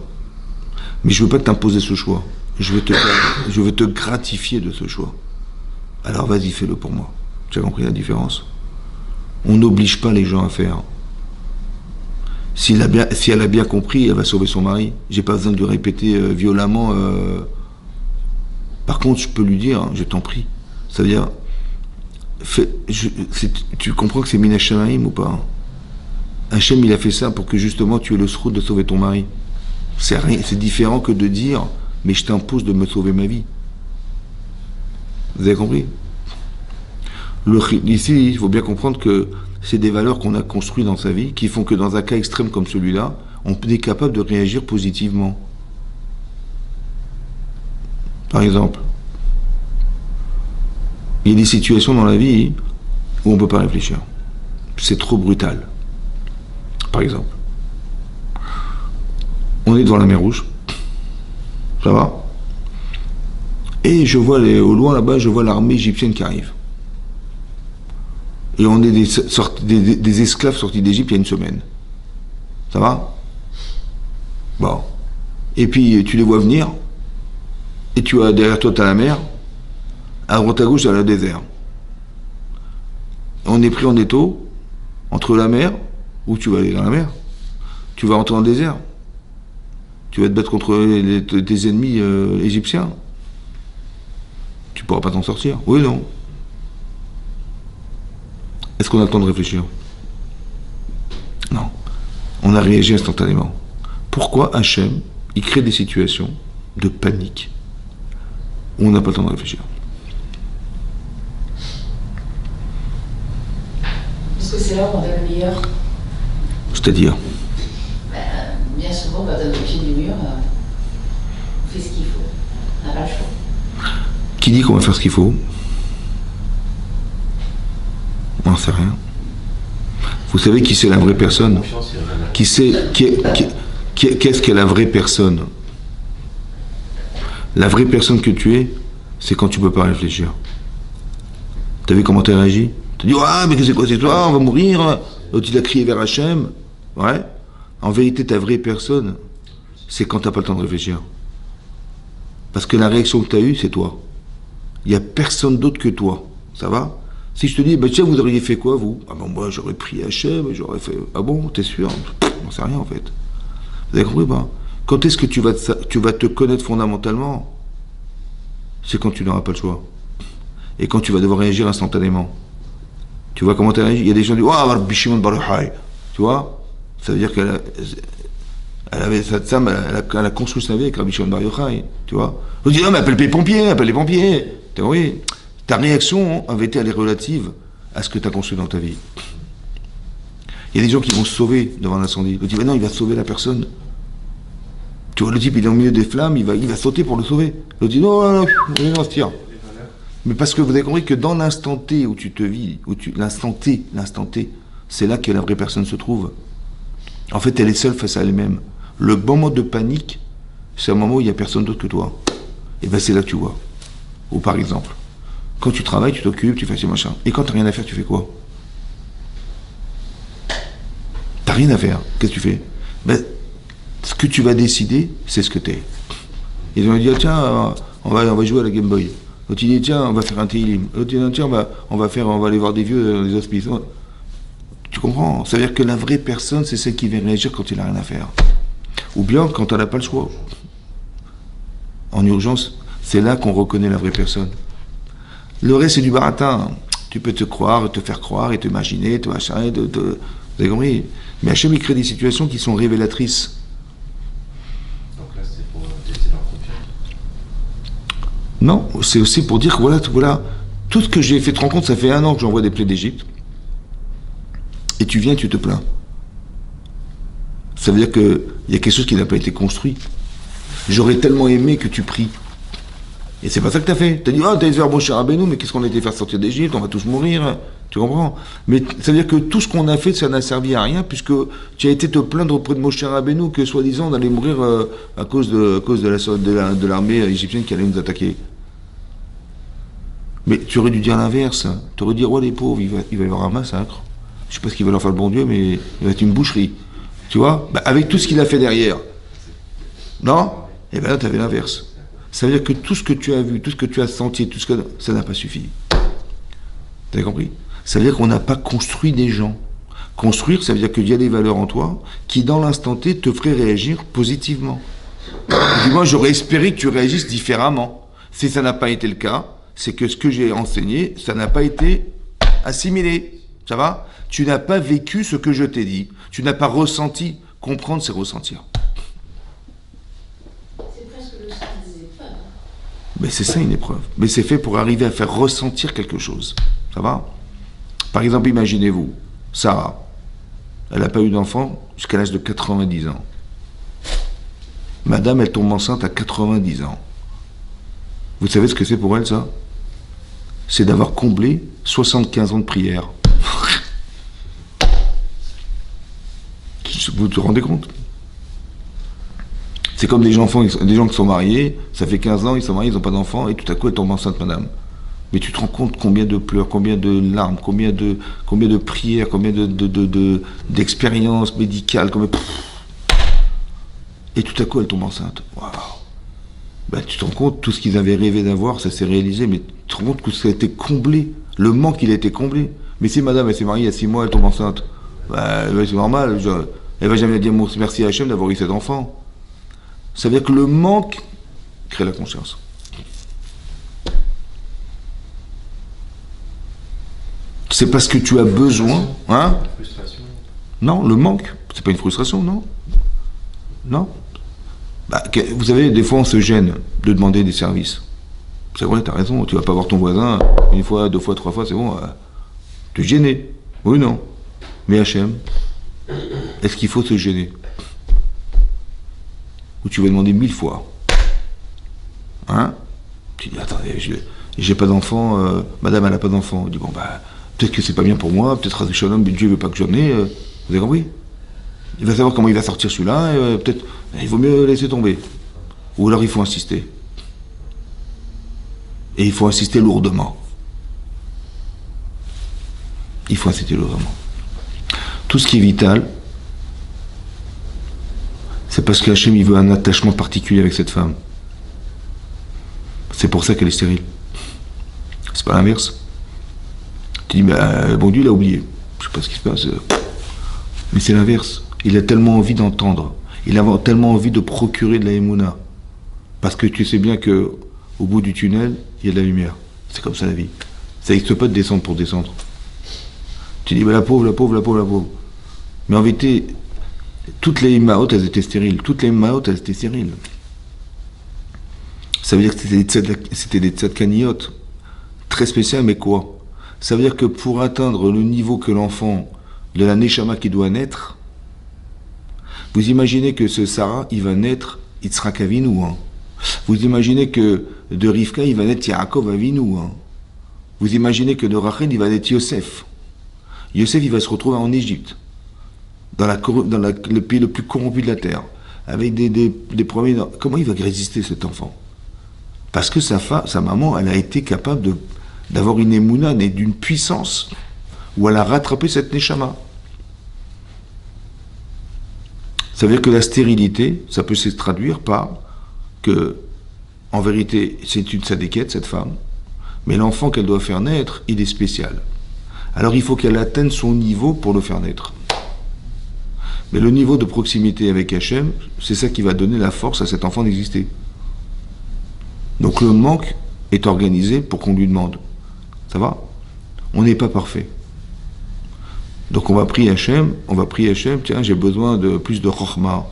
Mais je ne veux pas t'imposer ce choix. Je veux te gratifier de ce choix. Alors vas-y, fais-le pour moi. Tu as compris la différence? On n'oblige pas les gens à faire. Si elle a bien compris, elle va sauver son mari. J'ai pas besoin de lui répéter violemment. Par contre, je peux lui dire, je t'en prie. Ça veut dire, tu comprends que c'est Min Hashemaim ou pas? Hachem, il a fait ça pour que justement tu aies le srout de sauver ton mari. C'est différent que de dire, mais je t'impose de me sauver ma vie. Vous avez compris? Ici, il faut bien comprendre que c'est des valeurs qu'on a construites dans sa vie qui font que dans un cas extrême comme celui-là, on est capable de réagir positivement. Par exemple, il y a des situations dans la vie où on ne peut pas réfléchir. C'est trop brutal. Par exemple, on est devant la mer Rouge, ça va? Et je vois au loin là-bas, je vois l'armée égyptienne qui arrive. Et on est des esclaves sortis d'Égypte il y a une semaine. Ça va? Bon. Et puis tu les vois venir, et derrière toi tu as la mer, à droite à gauche tu as le désert. On est pris en étau, entre la mer, où tu vas aller dans la mer? Tu vas rentrer dans le désert. Tu vas te battre contre tes ennemis égyptiens. Tu pourras pas t'en sortir. Oui, non. Est-ce qu'on a le temps de réfléchir? Non. On a réagi instantanément. Pourquoi Hachem, il crée des situations de panique où on n'a pas le temps de réfléchir? Parce que c'est là où on est le meilleur. C'est-à-dire? Bien souvent, quand on est au pied du mur, on fait ce qu'il faut. On n'a pas le choix. Qui dit qu'on va faire ce qu'il faut? On n'en sait rien. Vous savez qui c'est la vraie personne? Confiance, il y a rien à- Qui c'est, qu'est-ce qu'est la vraie personne? La vraie personne que tu es, c'est quand tu peux pas réfléchir. T'as vu comment t'as réagi? T'as dit, ah, mais c'est quoi cette histoire? On va mourir. L'autre, il a crié vers Hachem. Ouais. En vérité, ta vraie personne, c'est quand t'as pas le temps de réfléchir. Parce que la réaction que t'as eue, c'est toi. Il n'y a personne d'autre que toi. Ça va? Si je te dis, bah, tiens, vous auriez fait quoi, vous? Ah bon, moi, j'aurais pris Hachem, j'aurais fait. Ah bon, t'es sûr? On sait rien, en fait. Vous avez compris, pas? Quand est-ce que tu vas te connaître fondamentalement? C'est quand tu n'auras pas le choix. Et quand tu vas devoir réagir instantanément. Tu vois comment tu réagis? Il y a des gens qui disent, oh, Rabbi Shimon Bar Yochai. Tu vois? Ça veut dire qu'elle avait cette femme, elle a construit sa vie avec Rabbi Shimon Bar Yochai. Tu vois? On dit, non, mais appelle les pompiers, appelle les pompiers. Oui. Ta réaction, en vérité, elle est relative à ce que tu as construit dans ta vie. Il y a des gens qui vont se sauver devant l'incendie. On dit, mais non, il va sauver la personne. Tu vois, le type, il est au milieu des flammes, il va sauter pour le sauver. L'autre dit, non, on se tire. Mais parce que vous avez compris que dans l'instant T où tu te vis, l'instant T, c'est là que la vraie personne se trouve. En fait, elle est seule face à elle-même. Le bon moment de panique, c'est un moment où il n'y a personne d'autre que toi. Et bien c'est là que tu vois. Ou par exemple, quand tu travailles, tu t'occupes, tu fais ces machins. Et quand tu n'as rien à faire, tu fais quoi? Tu n'as rien à faire. Qu'est-ce que tu fais? Ben, ce que tu vas décider, c'est ce que tu es. Ils vont dire, tiens, on va jouer à la Game Boy. L'autre il dit, tiens, on va faire un Teilim. L'autre il dit, tiens, on va aller voir des vieux dans les hospices. Tu comprends? Ça veut dire que la vraie personne, c'est celle qui vient réagir quand il n'a rien à faire. Ou bien quand elle n'a pas le choix. En urgence, c'est là qu'on reconnaît la vraie personne. Le reste, c'est du baratin. Tu peux te croire, te faire croire, et t'imaginer, te machin, vous avez compris? Mais Hachem, il crée des situations qui sont révélatrices. Donc là, c'est pour tester leur confiance. Non, c'est aussi pour dire que voilà, tout ce que j'ai fait, te rends compte, ça fait 1 an que j'envoie des plaies d'Égypte. Et tu viens, tu te plains. Ça veut dire qu'il y a quelque chose qui n'a pas été construit. J'aurais tellement aimé que tu pries. Et c'est pas ça que tu as fait. Tu as dit, ah, tu as vers Moshe Rabbeinu, mais qu'est-ce qu'on a été faire sortir d'Égypte? On va tous mourir. Tu comprends? Mais ça veut dire que tout ce qu'on a fait, ça n'a servi à rien, puisque tu as été te plaindre auprès de Moshe Rabbeinu que, soi-disant, on allait mourir à cause de l'armée égyptienne qui allait nous attaquer. Mais tu aurais dû dire l'inverse. Tu aurais dû dire, oh, les pauvres, il va y avoir un massacre. Je sais pas ce qu'il va leur faire le bon Dieu, mais il va être une boucherie. Tu vois? Bah, avec tout ce qu'il a fait derrière. Non? Et bien là, tu avais l'inverse. Ça veut dire que tout ce que tu as vu, tout ce que tu as senti, ça n'a pas suffi. Tu as compris? Ça veut dire qu'on n'a pas construit des gens. Construire, ça veut dire qu'il y a des valeurs en toi qui, dans l'instant T, te feraient réagir positivement. Du moins, j'aurais espéré que tu réagisses différemment. Si ça n'a pas été le cas, c'est que ce que j'ai enseigné, ça n'a pas été assimilé. Ça va? Tu n'as pas vécu ce que je t'ai dit. Tu n'as pas ressenti. Comprendre, c'est ressentir. C'est presque le sens des épreuves. Mais c'est ça une épreuve. Mais c'est fait pour arriver à faire ressentir quelque chose. Ça va? Par exemple, imaginez-vous, Sarah, elle n'a pas eu d'enfant jusqu'à l'âge de 90 ans. Madame, elle tombe enceinte à 90 ans. Vous savez ce que c'est pour elle, ça? C'est d'avoir comblé 75 ans de prière. Vous te rendez compte? C'est comme des gens qui sont mariés, ça fait 15 ans, ils sont mariés, ils n'ont pas d'enfants, et tout à coup, elle tombe enceinte, madame. Mais tu te rends compte combien de pleurs, combien de larmes, combien de prières, combien d'expériences médicales, et tout à coup, elle tombe enceinte. Waouh! Ben, tu te rends compte, tout ce qu'ils avaient rêvé d'avoir, ça s'est réalisé, mais tu te rends compte que ça a été comblé, le manque, il a été comblé. Mais si madame, elle s'est mariée il y a 6 mois, elle tombe enceinte, ben, c'est normal, elle va jamais dire merci à Hachem d'avoir eu cet enfant. Ça veut dire que le manque crée la conscience. C'est parce que tu as besoin, hein? La frustration. Non, le manque, c'est pas une frustration, non? Non. Bah, vous savez, des fois on se gêne de demander des services. C'est vrai, t'as raison, tu vas pas voir ton voisin 1 fois, 2 fois, 3 fois, c'est bon, te gêner. Oui, non. Mais Hachem, est-ce qu'il faut se gêner? Ou tu vas demander 1000 fois? Hein? Tu dis, attendez, j'ai pas d'enfant, madame elle a pas d'enfant. Il dit bon bah peut-être que c'est pas bien pour moi, peut-être que Shalom, Dieu veut pas que j'en ai. Vous avez compris? Il va savoir comment il va sortir celui-là, et peut-être il vaut mieux laisser tomber. Ou alors il faut insister. Et il faut insister lourdement. Il faut insister lourdement. Tout ce qui est vital, c'est parce qu'Hachem il veut un attachement particulier avec cette femme. C'est pour ça qu'elle est stérile. C'est pas l'inverse. Tu dis, mais bon Dieu, il a oublié. Je sais pas ce qui se passe. Mais c'est l'inverse. Il a tellement envie d'entendre. Il a tellement envie de procurer de la émouna. Parce que tu sais bien que au bout du tunnel, il y a de la lumière. C'est comme ça la vie. Ça n'existe pas de descendre pour descendre. Tu dis, mais la pauvre, la pauvre, la pauvre, la pauvre. Mais en vérité, toutes les Immaot, elles étaient stériles. Toutes les Immaot, elles étaient stériles. Ça veut dire que c'était des tzadkaniyot. Très spécial, mais quoi? Ça veut dire que pour atteindre le niveau que l'enfant, de la Neshama qui doit naître, vous imaginez que ce Sarah, il va naître Yitzhak Avinu, hein. Vous imaginez que de Rivka, il va naître Yaakov Avinu, hein. Vous imaginez que de Rachel, il va naître Yosef. Yosef, il va se retrouver en Égypte, dans le pays le plus corrompu de la terre, avec des premiers... Comment il va résister, cet enfant? Parce que sa maman, elle a été capable d'avoir une émouna et d'une puissance où elle a rattrapé cette Neshama. Ça veut dire que la stérilité, ça peut se traduire par que, en vérité, c'est une sadéquette, cette femme, mais l'enfant qu'elle doit faire naître, il est spécial. Alors il faut qu'elle atteigne son niveau pour le faire naître. Mais le niveau de proximité avec Hachem, c'est ça qui va donner la force à cet enfant d'exister. Donc le manque est organisé pour qu'on lui demande. Ça va? On n'est pas parfait. Donc on va prier Hachem, tiens, j'ai besoin de plus de chokhmah.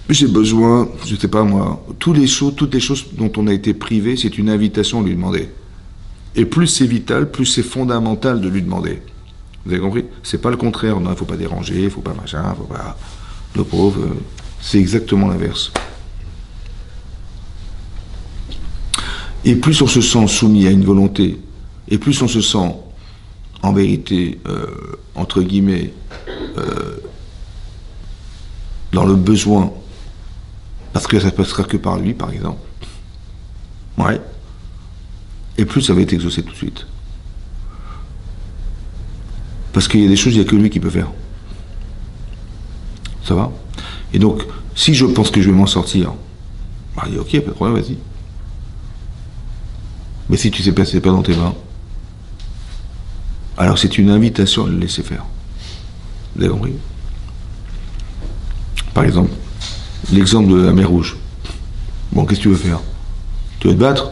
J'ai besoin, je sais pas moi, toutes les choses dont on a été privé, c'est une invitation à lui demander. Et plus c'est vital, plus c'est fondamental de lui demander. Vous avez compris? C'est pas le contraire, non, il faut pas déranger, il faut pas machin, il faut pas... Le pauvre, c'est exactement l'inverse. Et plus on se sent soumis à une volonté, et plus on se sent, en vérité, entre guillemets, dans le besoin, parce que ça ne passera que par lui, par exemple, ouais, et plus ça va être exaucé tout de suite. Parce qu'il y a des choses, il n'y a que lui qui peut faire. Ça va? Et donc, si je pense que je vais m'en sortir, bah, il dit ok, pas de problème, vas-y. Mais si tu sais pas, c'est pas dans tes mains, alors c'est une invitation à le laisser faire. Vous avez compris? Par exemple, l'exemple de la mer Rouge. Bon, qu'est-ce que tu veux faire? Tu veux te battre?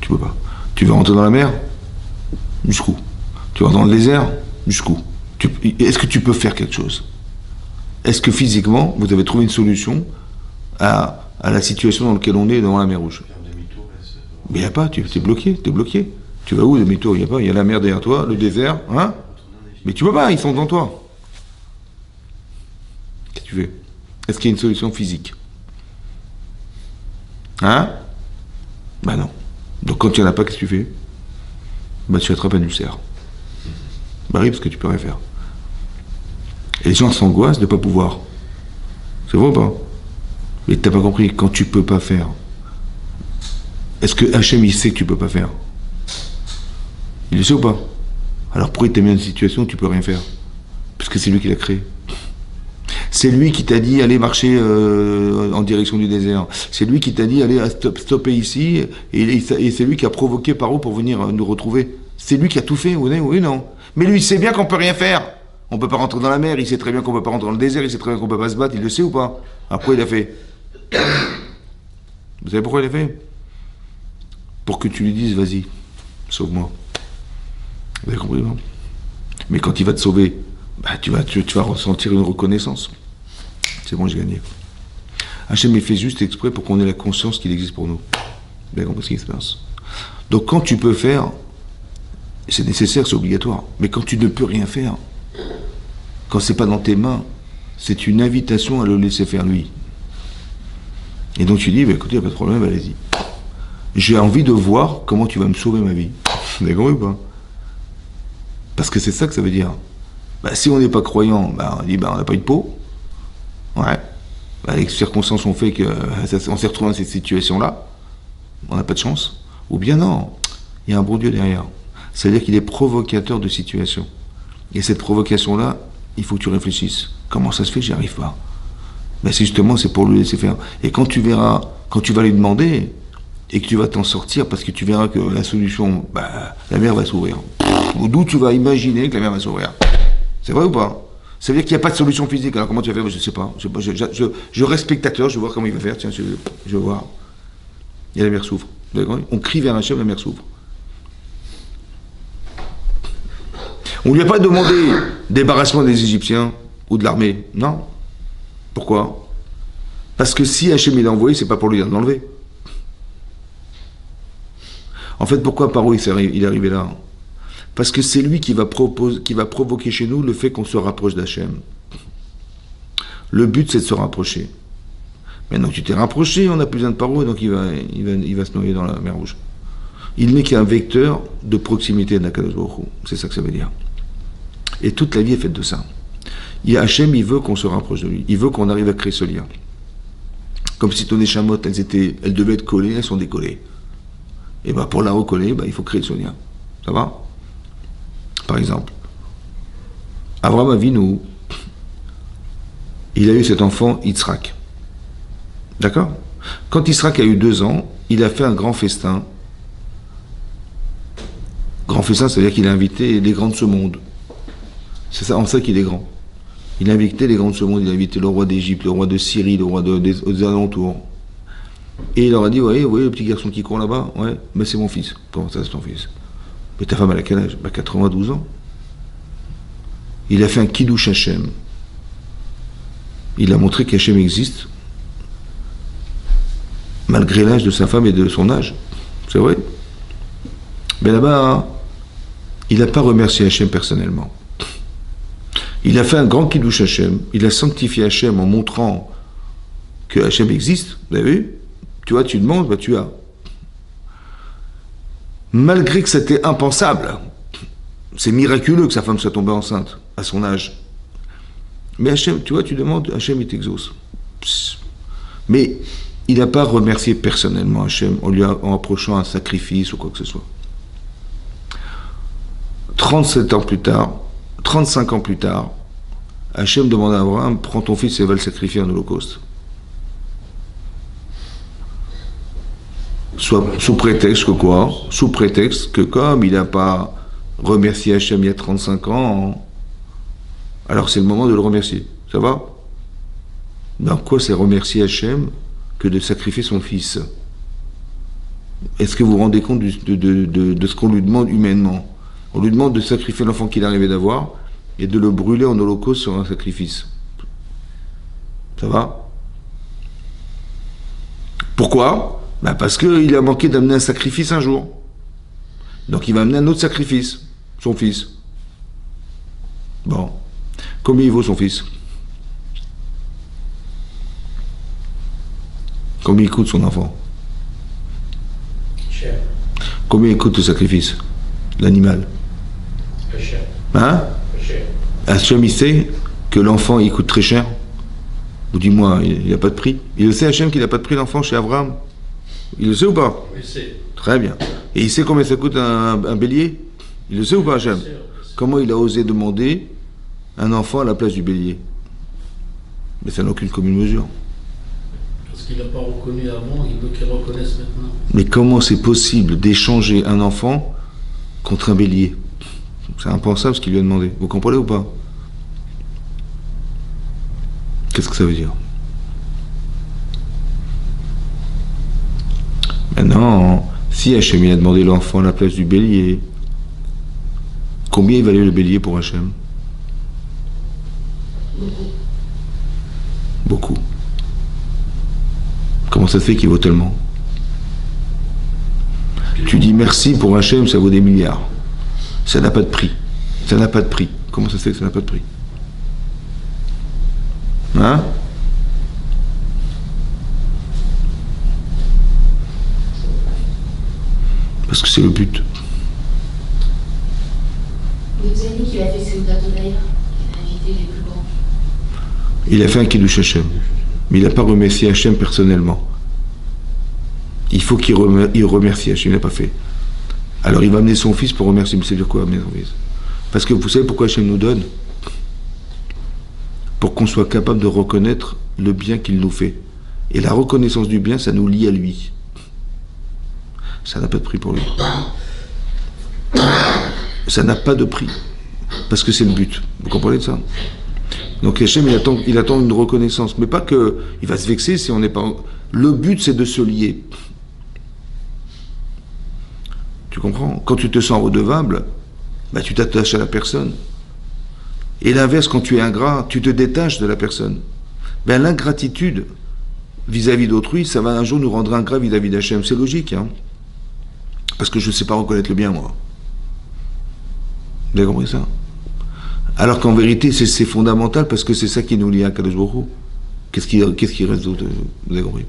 Tu peux pas. Tu veux rentrer dans la mer? Jusqu'où? Tu vas dans le désert? Jusqu'où? Est-ce que tu peux faire quelque chose? Est-ce que physiquement, vous avez trouvé une solution à la situation dans laquelle on est dans la mer Rouge? Mais il n'y a pas, tu es bloqué. Tu vas où, demi-tour? Il n'y a pas, il y a la mer derrière toi, le désert, hein? Mais tu peux pas, ils sont devant toi. Qu'est-ce que tu fais? Est-ce qu'il y a une solution physique? Hein? Ben non. Donc quand il n'y en a pas, qu'est-ce que tu fais? Ben tu attrapes un ulcère. Ben oui, parce que tu peux rien faire. Et les gens s'angoissent de ne pas pouvoir. C'est vrai ou pas? Mais t'as pas compris, quand tu peux pas faire, est-ce que Hachem il sait que tu peux pas faire? Il le sait ou pas? Alors pourquoi il t'a mis dans une situation où tu peux rien faire? Parce que c'est lui qui l'a créé. C'est lui qui t'a dit allez marcher en direction du désert. C'est lui qui t'a dit allez stopper ici. Et c'est lui qui a provoqué Paro pour venir nous retrouver. C'est lui qui a tout fait, oui, non. Mais lui il sait bien qu'on peut rien faire. On peut pas rentrer dans la mer, il sait très bien qu'on peut pas rentrer dans le désert, il sait très bien qu'on peut pas se battre, il le sait ou pas? Alors pourquoi il a fait? Vous savez pourquoi il a fait? Pour que tu lui dises vas-y, sauve-moi. Vous avez compris, non? Mais quand il va te sauver, bah, tu vas ressentir une reconnaissance. C'est bon, j'ai gagné. Hachem est fait juste exprès pour qu'on ait la conscience qu'il existe pour nous. Vous avez compris ce qui se passe? Donc quand tu peux faire, c'est nécessaire, c'est obligatoire. Mais quand tu ne peux rien faire, quand c'est pas dans tes mains, c'est une invitation à le laisser faire lui. Et donc tu dis, bah, écoutez, il n'y a pas de problème, allez-y. j'ai envie de voir comment tu vas me sauver ma vie. Vous avez compris ou pas? Parce que c'est ça que ça veut dire. Bah, si on n'est pas croyant, bah, on dit bah, on n'a pas eu de peau. Ouais. Bah, les circonstances ont fait qu'on s'est retrouvé dans cette situation-là. On n'a pas de chance. Ou bien non, il y a un bon Dieu derrière. C'est-à-dire qu'il est provocateur de situations. Et cette provocation-là, il faut que tu réfléchisses. Comment ça se fait que j'y arrive pas? Ben c'est pour le laisser faire. Et quand tu verras, quand tu vas lui demander, et que tu vas t'en sortir, parce que tu verras que la solution, bah, la mer va s'ouvrir. D'où tu vas imaginer que la mer va s'ouvrir. C'est vrai ou pas? Ça veut dire qu'il n'y a pas de solution physique. Alors comment tu vas faire? Je ne sais pas. Je reste spectateur, je vais voir comment il va faire. Tiens, je vais voir. Et la mer s'ouvre. On crie vers Hachem, la mer s'ouvre. On ne lui a pas demandé débarrassement des Égyptiens ou de l'armée. Non. Pourquoi? Parce que si Hachem l'a envoyé, c'est pas pour lui dire de l'enlever. En fait, pourquoi Paro il est arrivé là? Parce que c'est lui qui va provoquer chez nous le fait qu'on se rapproche d'Hachem. Le but, c'est de se rapprocher. Maintenant que tu t'es rapproché, on n'a plus besoin de Paro, donc il va se noyer dans la mer Rouge. Il n'est qu'un vecteur de proximité d'Akadosh Baruch Hu. C'est ça que ça veut dire. Et toute la vie est faite de ça. Hachem, il veut qu'on se rapproche de lui. Il veut qu'on arrive à créer ce lien. Comme si ton échamotte, elles devaient être collées, elles sont décollées. Et bien pour la recoller, il faut créer ce lien. Ça va? Par exemple, Abraham Avinu, il a eu cet enfant Yitzhak. D'accord? Quand Yitzhak a eu 2 ans, il a fait un grand festin. Grand festin, ça veut dire qu'il a invité les grands de ce monde. C'est ça, en ça qu'il est grand. Il a invité les grands de ce monde, il a invité le roi d'Égypte, le roi de Syrie, le roi des alentours. Et il leur a dit, vous voyez le petit garçon qui court là-bas? Ouais, mais c'est mon fils. Comment ça, c'est ton fils? Mais ta femme, elle a quel âge? 92 ans. Il a fait un kiddush Hachem. Il a montré qu'Hachem existe, malgré l'âge de sa femme et de son âge. C'est vrai. Mais là-bas, il n'a pas remercié Hachem personnellement. Il a fait un grand kiddush Hachem. Il a sanctifié Hachem en montrant que Hachem existe. Vous avez vu? Tu vois, tu demandes, tu as. Malgré que c'était impensable, c'est miraculeux que sa femme soit tombée enceinte à son âge. Mais Hachem, tu vois, tu demandes, Hachem il t'exauce. Mais il n'a pas remercié personnellement Hachem en approchant un sacrifice ou quoi que ce soit. 37 ans plus tard, 35 ans plus tard, Hachem demande à Abraham, prends ton fils et va le sacrifier en holocauste. Sous prétexte que quoi? Sous prétexte que comme il n'a pas remercié Hachem il y a 35 ans, alors c'est le moment de le remercier. Ça va? Dans quoi c'est remercier Hachem que de sacrifier son fils? Est-ce que vous vous rendez compte de ce qu'on lui demande humainement? On lui demande de sacrifier l'enfant qu'il arrivait d'avoir et de le brûler en holocauste sur un sacrifice. Ça va? Pourquoi? Parce qu'il a manqué d'amener un sacrifice un jour. Donc il va amener un autre sacrifice, son fils. Bon. Combien il vaut son fils? Combien il coûte son enfant? Cher. Combien il coûte le sacrifice? L'animal? Très cher. Hein? Très cher. Hachem, il sait que l'enfant, il coûte très cher? Ou dis-moi, il n'a pas de prix? Il le sait, Hachem, qu'il n'a pas de prix l'enfant chez Abraham? Il le sait ou pas? Oui, c'est. Très bien. Et il sait combien ça coûte un bélier? Il le sait ou pas, Hachem? Comment il a osé demander un enfant à la place du bélier? Mais ça n'a aucune commune mesure. Parce qu'il n'a pas reconnu avant, il veut qu'il reconnaisse maintenant. Mais comment c'est possible d'échanger un enfant contre un bélier? C'est impensable ce qu'il lui a demandé. Vous comprenez ou pas? Qu'est-ce que ça veut dire? Maintenant, si Hachem il a demandé l'enfant à la place du bélier, combien il valait le bélier pour Hachem? Beaucoup. Comment ça se fait qu'il vaut tellement? Tu dis merci pour Hachem, ça vaut des milliards. Ça n'a pas de prix. Ça n'a pas de prix. Comment ça se fait que ça n'a pas de prix? Hein? Parce que c'est le but. Vous avez dit qu'il a fait Seudat Odaïra, qu'il a invité les plus grands. Il a fait un Kiddush Hashem. Mais il n'a pas remercié Hashem personnellement. Il faut qu'il remercie Hashem, il n'a pas fait. Alors il va amener son fils pour remercier. Mais c'est dire quoi amener son fils? Parce que vous savez pourquoi Hashem nous donne? Pour qu'on soit capable de reconnaître le bien qu'il nous fait. Et la reconnaissance du bien, ça nous lie à lui. Ça n'a pas de prix pour lui. Ça n'a pas de prix. Parce que c'est le but. Vous comprenez de ça? Donc Hachem, il attend une reconnaissance. Mais pas que il va se vexer si on n'est pas... Le but, c'est de se lier. Tu comprends? Quand tu te sens redevable, bah, tu t'attaches à la personne. Et l'inverse, quand tu es ingrat, tu te détaches de la personne. Ben, l'ingratitude vis-à-vis d'autrui, ça va un jour nous rendre ingrats vis-à-vis d'Hachem. C'est logique, hein? Parce que je ne sais pas reconnaître le bien, moi. Vous avez compris ça? Alors qu'en vérité, c'est fondamental parce que c'est ça qui nous lie à Kadosh Baruch Hu. Qu'est-ce qui reste d'autre? Vous avez compris?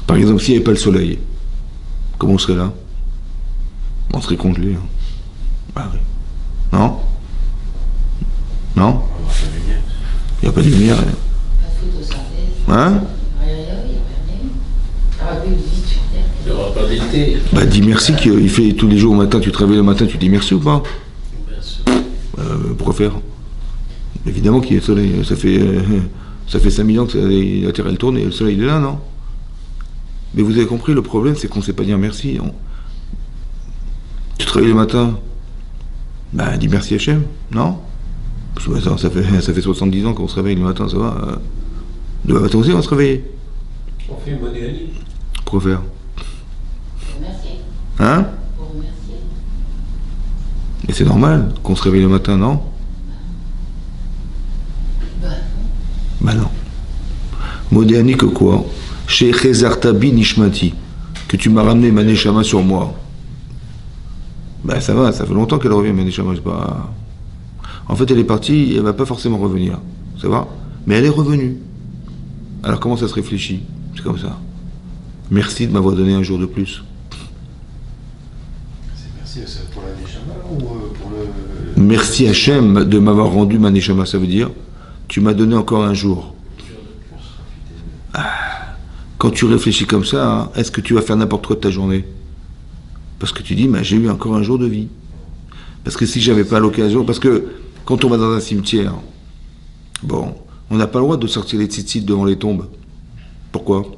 Par exemple, s'il n'y avait pas le soleil, comment on serait là? On serait congelé. Hein. Ah oui. Non? Non? Il n'y a pas de lumière. La photo synthèse. Hein? Il n'y aura pas d'été. Bah dis merci qu'il fait tous les jours au matin, tu te réveilles le matin, tu dis merci ou pas? Bien sûr. Pourquoi faire? Évidemment qu'il y a le soleil. Ça fait 5000 ans que la Terre elle tourne et le soleil il est là, non? Mais vous avez compris, le problème c'est qu'on ne sait pas dire merci. Tu te réveilles le matin, bah dis merci Hachem, non? Parce que attends, ça fait 70 ans qu'on se réveille le matin, ça va? Demain matin aussi on va se réveiller. On fait une bonne année. Pourquoi faire? Pour remercier. Hein? Pour remercier. Et c'est normal qu'on se réveille le matin, non? Bah non. Modéani que quoi? Chez Chezartabi Nishmati, que tu m'as ramené ma neshama sur moi. Ben ça va, ça fait longtemps qu'elle revient, ma neshama. Pas... En fait, elle est partie, elle va pas forcément revenir. Ça va? Mais elle est revenue. Alors comment ça se réfléchit? C'est comme ça. Merci de m'avoir donné un jour de plus. C'est merci pour la Neshama ou pour le... Merci Hachem de m'avoir rendu ma neshama, ça veut dire tu m'as donné encore un jour. Quand tu réfléchis comme ça, hein, est-ce que tu vas faire n'importe quoi de ta journée? Parce que tu dis, j'ai eu encore un jour de vie. Parce que si j'avais pas l'occasion, parce que quand on va dans un cimetière, bon, on n'a pas le droit de sortir les tzitzit devant les tombes. Pourquoi? Faut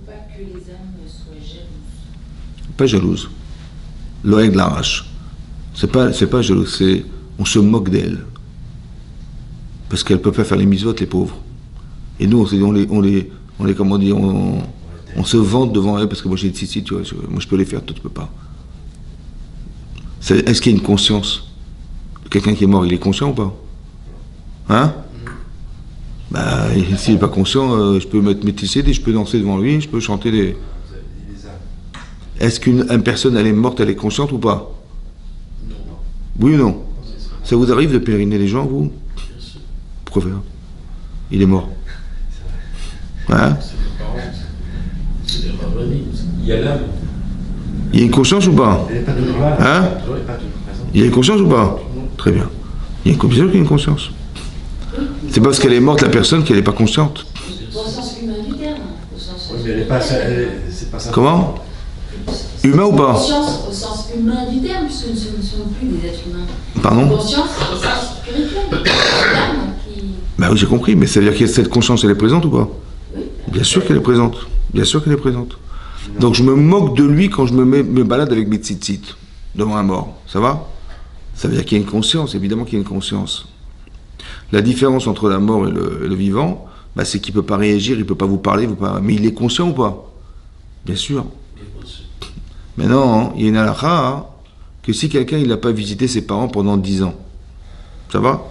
pas que les âmes soient jalouses. Pas jalouse. L'oreille l'arrache. C'est pas jalouse, c'est on se moque d'elle. Parce qu'elle peut pas faire les mitzvot, les pauvres. Et nous, on les comment dire, on se vante devant elle parce que moi j'ai des tzitzit, tu vois, moi je peux les faire, toi tu peux pas. Est-ce qu'il y a une conscience? Quelqu'un qui est mort, il est conscient ou pas? Hein? Bah, s'il n'est pas conscient, je peux mettre mes tzitzit et je peux danser devant lui, je peux chanter des... Est-ce qu'une personne, elle est morte, elle est consciente ou pas? Non. Oui ou non? Ça vous arrive de pèleriner les gens, vous? Bien sûr. Pourquoi faire? Il est mort. Hein? C'est les parents. C'est les rabbinim. Il y a l'âme. Il y a une conscience ou pas? Elle n'est pas toujours là. Hein? Elle n'est pas toujours présente. Il y a une conscience ou pas? Très bien. Il y a une conscience qu'il y a une conscience. C'est parce qu'elle est morte, la personne, qu'elle n'est pas consciente. Au sens humain du terme. Au sens Oui, mais elle n'est pas... C'est pas ça. Comment? Humain ou pas? Conscience au sens humain du terme, puisque nous ne sommes plus des êtres humains. Pardon? Conscience au sens spirituel. L'âme qui... Bah oui, j'ai compris, mais ça veut dire que cette conscience, elle est présente ou pas? Oui. Bien sûr qu'elle est présente. Bien sûr qu'elle est présente. Donc je me moque de lui quand je me balade avec mes tzitzit devant un mort. Ça va? Ça veut dire qu'il y a une conscience, évidemment qu'il y a une conscience. La différence entre la mort et le vivant, bah, c'est qu'il ne peut pas réagir, il ne peut pas vous parler, mais il est conscient ou pas? Bien sûr. Mais non, hein, il y a une halakha hein, que si quelqu'un n'a pas visité ses parents pendant 10 ans, ça va?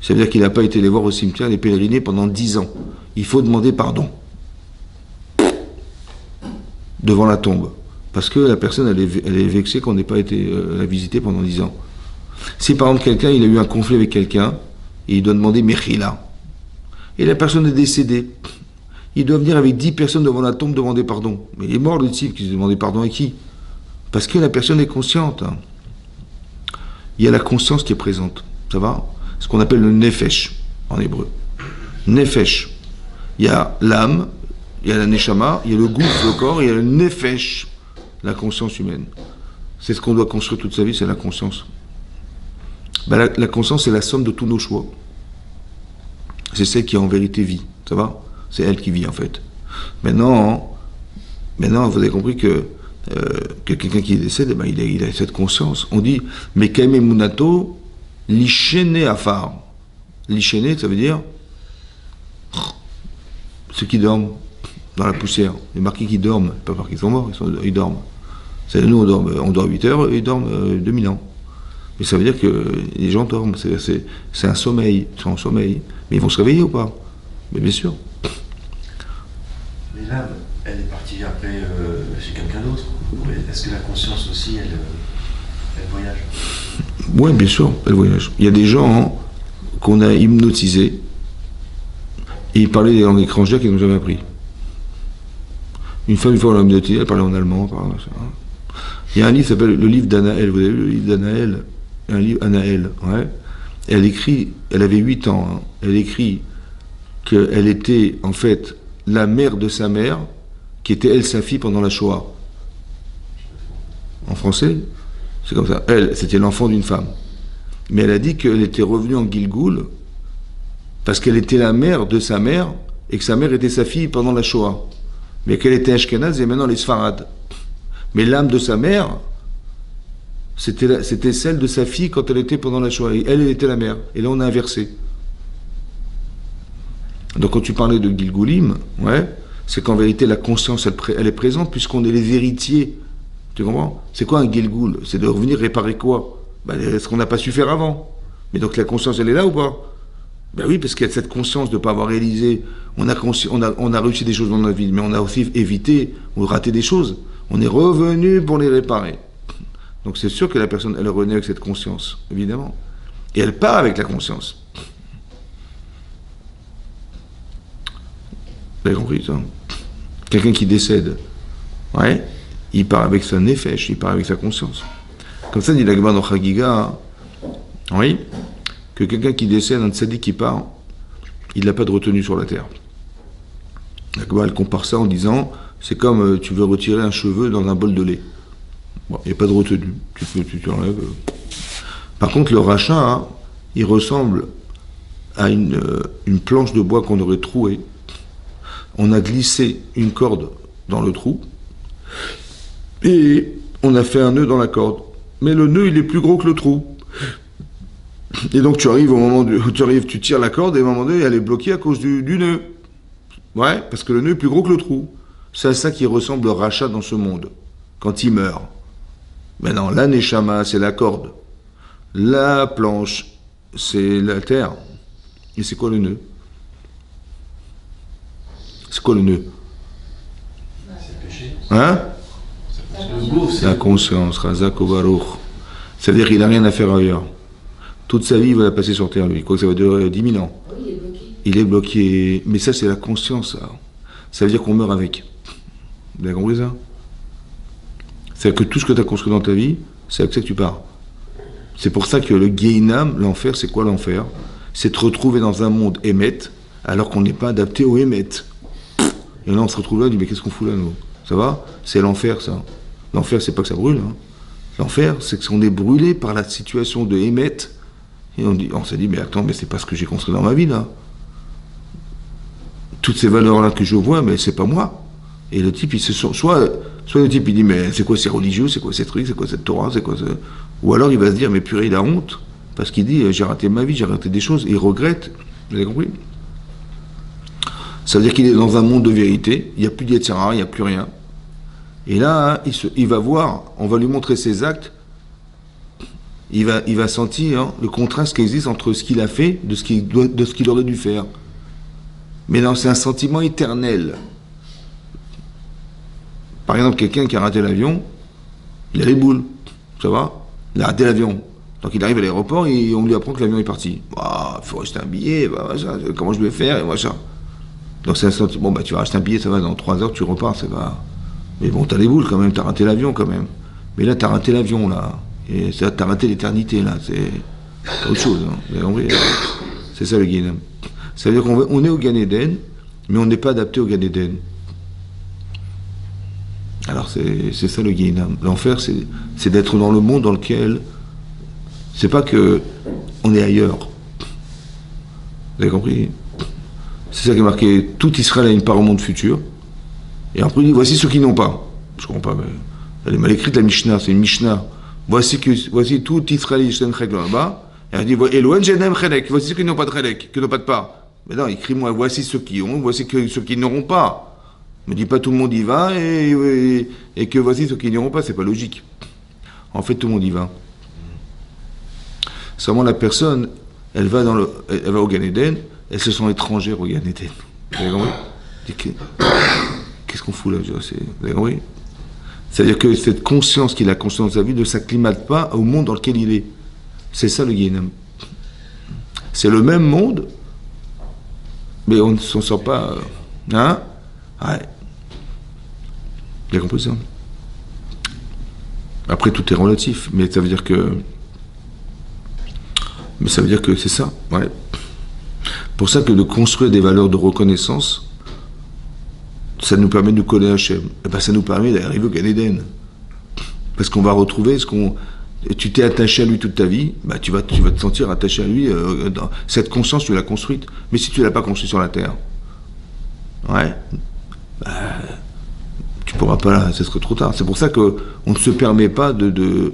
Ça veut dire qu'il n'a pas été les voir au cimetière, les pèleriner pendant 10 ans. Il faut demander pardon devant la tombe. Parce que la personne, elle est vexée qu'on n'ait pas été la visiter pendant 10 ans. Si par exemple quelqu'un, il a eu un conflit avec quelqu'un, et il doit demander Mechila, et la personne est décédée, Il doit venir avec 10 personnes devant la tombe demander pardon. Mais il est mort le type qui se demandait pardon à qui? Parce que la personne est consciente. Hein. Il y a la conscience qui est présente. Ça va? Ce qu'on appelle le nefesh en hébreu. Nefesh. Il y a l'âme, il y a la neshama, il y a le gouffre, le corps, il y a le nefesh, la conscience humaine. C'est ce qu'on doit construire toute sa vie, c'est la conscience. Ben, la conscience, c'est la somme de tous nos choix. C'est celle qui en vérité vit. Ça va? C'est elle qui vit en fait. Maintenant, vous avez compris que quelqu'un qui décède, eh ben, il a cette conscience. On dit, mais Kaime Munato, l'ishene afar. L'ishene, ça veut dire ceux qui dorment dans la poussière. Les marquis qui dorment, pas parce qu'ils sont morts, ils dorment. Nous, on dort 8 heures, et ils dorment 2000 ans. Mais ça veut dire que les gens dorment, c'est un sommeil, ils sont en sommeil. Mais ils vont se réveiller ou pas? Mais bien sûr. Mais l'âme, elle est partie après chez quelqu'un d'autre. Est-ce que la conscience aussi, elle voyage? Oui, bien sûr, elle voyage. Il y a des gens qu'on a hypnotisés et ils parlaient des langues étrangères qu'ils n'ont jamais appris. Une fois, on l'a hypnotisée, elle parlait en allemand. Il y a un livre qui s'appelle le livre d'Anaël. Vous avez vu le livre d'Anaël? Un livre Anaël, ouais. Elle écrit, elle avait 8 ans, hein. Elle écrit qu'elle était en fait la mère de sa mère, qui était elle sa fille pendant la Shoah. En français, c'est comme ça. Elle, c'était l'enfant d'une femme. Mais elle a dit qu'elle était revenue en Gilgoul parce qu'elle était la mère de sa mère et que sa mère était sa fille pendant la Shoah. Mais qu'elle était Ashkenaz et maintenant les Sfarad. Mais l'âme de sa mère, c'était celle de sa fille quand elle était pendant la Shoah. Et elle était la mère. Et là, on a inversé. Donc, quand tu parlais de Gilgoulim, ouais, c'est qu'en vérité, la conscience, elle est présente puisqu'on est les héritiers. Tu comprends? C'est quoi un Gilgoul? C'est de revenir réparer quoi? Ben, ce qu'on n'a pas su faire avant. Mais donc, la conscience, elle est là ou pas? Ben oui, parce qu'il y a cette conscience de ne pas avoir réalisé. On a réussi des choses dans notre vie, mais on a aussi évité ou raté des choses. On est revenu pour les réparer. Donc c'est sûr que la personne, elle renaît avec cette conscience, évidemment. Et elle part avec la conscience. Vous avez compris ça? Quelqu'un qui décède, ouais, il part avec sa nefesh, il part avec sa conscience. Comme ça, dit l'Agba dans Chagiga, oui, que quelqu'un qui décède, un tzaddik qui part, il n'a pas de retenue sur la terre. L'Agba, elle compare ça en disant, c'est comme tu veux retirer un cheveu dans un bol de lait. Bon, il n'y a pas de retenue. Tu enlèves. Par contre, le rachat, hein, il ressemble à une planche de bois qu'on aurait trouée. On a glissé une corde dans le trou et on a fait un nœud dans la corde. Mais le nœud, il est plus gros que le trou. Et donc, tu arrives au moment où tu tires la corde et à un moment donné, elle est bloquée à cause du nœud. Ouais, parce que le nœud est plus gros que le trou. C'est à ça qui ressemble le rachat dans ce monde, quand il meurt. Maintenant, la neshama, c'est la corde. La planche, c'est la terre. Et c'est quoi le nœud? C'est quoi le nœud? C'est le péché. Hein? Le gouffre, c'est La conscience, Razak Obaruch. C'est-à-dire qu'il n'a rien à faire ailleurs. Toute sa vie, il va la passer sur terre, lui. Quoi que ça va durer 10 000 ans. Oui, il est bloqué. Il est bloqué. Mais ça, c'est la conscience, ça. Ça veut dire qu'on meurt avec. Vous avez compris ça? C'est-à-dire que tout ce que tu as construit dans ta vie, c'est avec ça que tu pars. C'est pour ça que le Gehinam, l'enfer, c'est quoi l'enfer? C'est te retrouver dans un monde émet, alors qu'on n'est pas adapté au émet. Et là, on se retrouve là, on dit, mais qu'est-ce qu'on fout là, nous? Ça va? C'est l'enfer, ça. L'enfer, c'est pas que ça brûle. Hein. L'enfer, c'est qu'on est brûlé par la situation de émet. Et on s'est dit, mais attends, mais c'est pas ce que j'ai construit dans ma vie, là. Toutes ces valeurs-là que je vois, mais c'est pas moi. Et le type, soit le type, il dit, mais c'est quoi ces religieux, c'est quoi ces trucs, c'est quoi cette Torah, c'est quoi ça? Ou alors il va se dire, mais purée, il a honte, parce qu'il dit, j'ai raté ma vie, j'ai raté des choses, et il regrette. Vous avez compris? Ça veut dire qu'il est dans un monde de vérité, il n'y a plus de Yetzirah, il n'y a plus rien. Et là, il va voir, on va lui montrer ses actes, il va sentir le contraste qui existe entre ce qu'il a fait, de ce qu'il aurait dû faire. Mais non, c'est un sentiment éternel. Par exemple, quelqu'un qui a raté l'avion, il a les boules, ça va? Il a raté l'avion. Donc il arrive à l'aéroport et on lui apprend que l'avion est parti. Il faut acheter un billet, comment je vais faire, et machin. Donc c'est un sentiment, bon, bah, tu vas acheter un billet, ça va, dans 3 heures, tu repars, ça va. Mais bon, t'as les boules quand même, t'as raté l'avion quand même. Mais là, t'as raté l'avion, là. Et ça, t'as raté l'éternité, là. C'est autre chose, hein. Vous avez compris ? C'est ça le Guénam. Ça veut dire qu'on est au Gan Eden, mais on n'est pas adapté au Gan Eden. Alors c'est ça le Guénam. L'enfer, c'est d'être dans le monde dans lequel c'est pas que on est ailleurs. Vous avez compris ? C'est ça qui est marqué. Tout Israël a une part au monde futur. Et après il dit voici ceux qui n'ont pas. Je comprends pas, mais elle est mal écrite la Mishnah, c'est une Mishnah. Voici tout Israël là-bas. Et elle dit Elohen Jenem Chelek, voici ceux qui n'ont pas de Chelek, qui n'ont pas de part. Mais non, écris-moi voici ceux qui ont, voici ceux qui n'auront pas. Ne me dis pas tout le monde y va et que voici ceux qui n'iront pas, c'est pas logique. En fait, tout le monde y va. Seulement la personne, elle va au Gan Eden, elle se sent étrangère au Gan Eden. Vous avez compris ? Qu'est-ce qu'on fout là ? Vous avez compris ? C'est-à-dire que cette conscience qu'il a conscience de sa vie ne s'acclimate pas au monde dans lequel il est. C'est ça le Guénam. C'est le même monde, mais on ne s'en sort pas. Hein ? Ouais. Bien compris ça. Après, tout est relatif, mais ça veut dire que. Mais ça veut dire que c'est ça. Ouais. Pour ça que de construire des valeurs de reconnaissance, ça nous permet de nous coller à Hachem. Et ben, ça nous permet d'arriver au Gan Eden. Parce qu'on va retrouver ce qu'on. Tu t'es attaché à lui toute ta vie, bah tu vas te sentir attaché à lui. Cette conscience, tu l'as construite. Mais si tu ne l'as pas construite sur la terre, ouais, bah, tu pourras pas, ce serait trop tard. C'est pour ça qu'on ne se permet pas de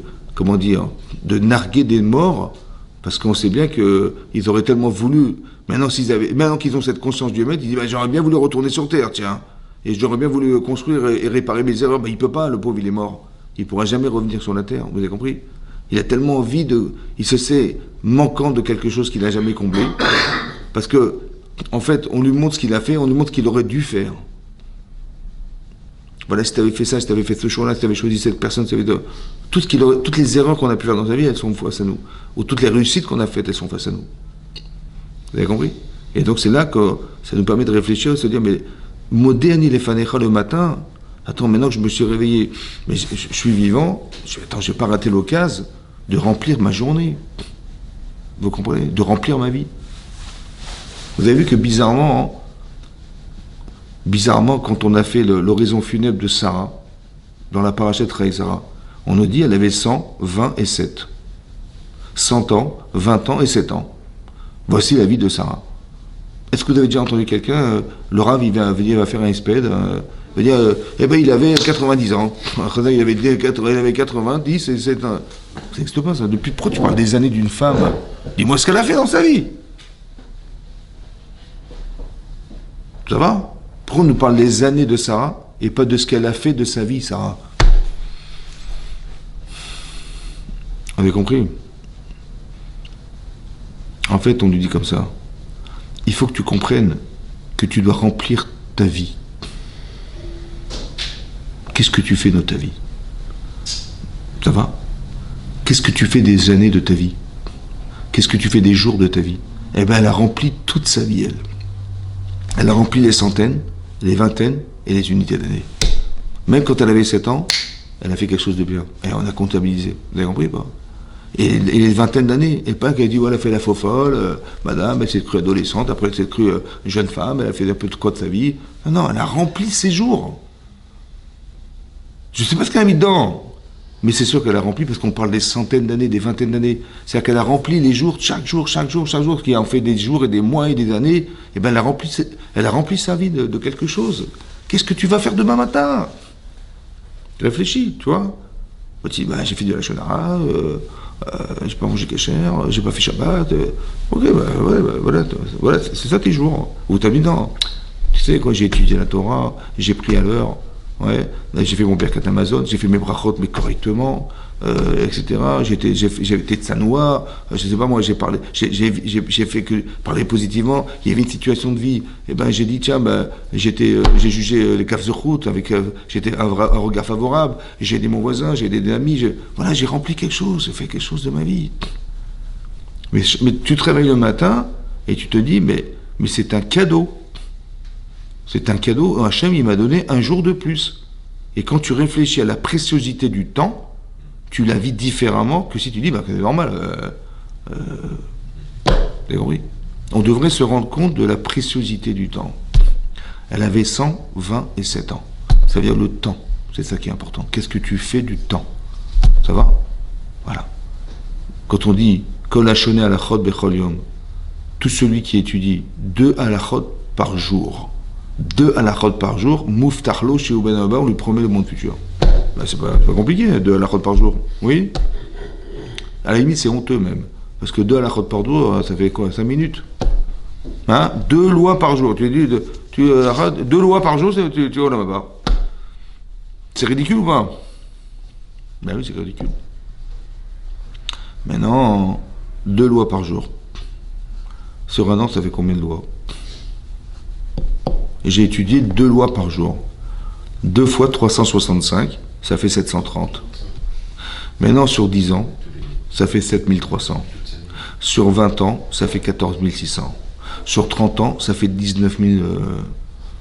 narguer des morts, parce qu'on sait bien qu'ils auraient tellement voulu. Maintenant qu'ils ont cette conscience du Hémet, ils disent bah, j'aurais bien voulu retourner sur terre, tiens, et j'aurais bien voulu construire et réparer mes erreurs. Bah, il peut pas, le pauvre, il est mort. Il pourra jamais revenir sur la terre. Vous avez compris ? Il a tellement envie il se sait manquant de quelque chose qu'il n'a jamais comblé, parce que, en fait, on lui montre ce qu'il a fait, on lui montre ce qu'il aurait dû faire. Voilà, si tu avais fait ça, si tu avais fait ce choix-là, si tu avais choisi cette personne, toutes les erreurs qu'on a pu faire dans sa vie, elles sont face à nous. Ou toutes les réussites qu'on a faites, elles sont face à nous. Vous avez compris ? Et donc c'est là que ça nous permet de réfléchir, de se dire, mais Modéani les fanecha le matin, attends, maintenant que je me suis réveillé, mais je suis vivant, je n'ai pas raté l'occasion de remplir ma journée. Vous comprenez ? De remplir ma vie. Vous avez vu que bizarrement, quand on a fait l'oraison funèbre de Sarah, dans la parachète Raï Sarah, on nous dit qu'elle avait 100, 20 et 7. 100 ans, 20 ans et 7 ans. Voici la vie de Sarah. Est-ce que vous avez déjà entendu quelqu'un, le Rav, il va faire un espède, il va dire, il avait 90 ans. Il avait 90 et 7 ans. Ça n'existe pas, ça. Depuis, pourquoi tu parles des années d'une femme ? Dis-moi ce qu'elle a fait dans sa vie. Ça va ? Pourquoi on nous parle des années de Sarah et pas de ce qu'elle a fait de sa vie, Sarah ? Vous avez compris ? En fait, on lui dit comme ça. Il faut que tu comprennes que tu dois remplir ta vie. Qu'est-ce que tu fais de ta vie ? Ça va ? Qu'est-ce que tu fais des années de ta vie ? Qu'est-ce que tu fais des jours de ta vie ? Eh bien, elle a rempli toute sa vie, elle. Elle a rempli les centaines, les vingtaines et les unités d'années. Même quand elle avait 7 ans, elle a fait quelque chose de bien. Et on a comptabilisé. Vous avez compris ou pas ? Et les vingtaines d'années, et pas qu'elle dit, elle a fait la faux folle, madame, elle s'est crue adolescente, après elle s'est crue jeune femme, elle a fait un peu de quoi de sa vie. Non, elle a rempli ses jours. Je ne sais pas ce qu'elle a mis dedans, mais c'est sûr qu'elle a rempli, parce qu'on parle des centaines d'années, des vingtaines d'années. C'est-à-dire qu'elle a rempli les jours, chaque jour, qui en fait des jours et des mois et des années, et ben elle a rempli sa vie de quelque chose. Qu'est-ce que tu vas faire demain matin ? Réfléchis, tu vois. Tu dis, j'ai fait de la shonara, j'ai pas mangé kasher, j'ai pas fait Shabbat. Ok, voilà, c'est ça tes jours. Ou t'as mis dans. Tu sais, quoi, j'ai étudié la Torah, j'ai pris à l'heure, ouais, j'ai fait mon Birkat Amazon, j'ai fait mes brachot, mais correctement, etc. J'ai été tsanoua, je sais pas moi, j'ai fait que parler positivement. Il y avait une situation de vie, et ben j'ai dit tiens, j'ai jugé les kafzechut avec, j'étais un regard favorable, j'ai aidé mon voisin, j'ai aidé des amis, voilà, j'ai rempli quelque chose, j'ai fait quelque chose de ma vie. Mais tu te réveilles le matin et tu te dis mais c'est un cadeau. C'est un cadeau, Hachem, il m'a donné un jour de plus. Et quand tu réfléchis à la préciosité du temps, tu la vis différemment que si tu dis, bah, c'est normal. T'as compris ? On devrait se rendre compte de la préciosité du temps. Elle avait 127 ans. Ça veut dire le temps. C'est ça qui est important. Qu'est-ce que tu fais du temps ? Ça va ? Voilà. Quand on dit Kol hashoneh halachot bechol yom, tout celui qui étudie 2 halachot par jour, 2 halachot par jour, muftachlo chez Ben Abba, on lui promet le monde futur. Ben, c'est pas compliqué, 2 halachot par jour. Oui ? À la limite, c'est honteux même. Parce que 2 halachot par jour, ça fait quoi ? 5 minutes ? Hein ? 2 lois par jour. Tu dis, 2 lois par jour, tu vois là-bas. C'est ridicule ou pas ? Ben oui, c'est ridicule. Maintenant, 2 lois par jour. Sur un an, ça fait combien de lois ? Et j'ai étudié 2 lois par jour. 2 fois 365, ça fait 730. Maintenant, sur 10 ans, ça fait 7300. Sur 20 ans, ça fait 14 600. Sur 30 ans, ça fait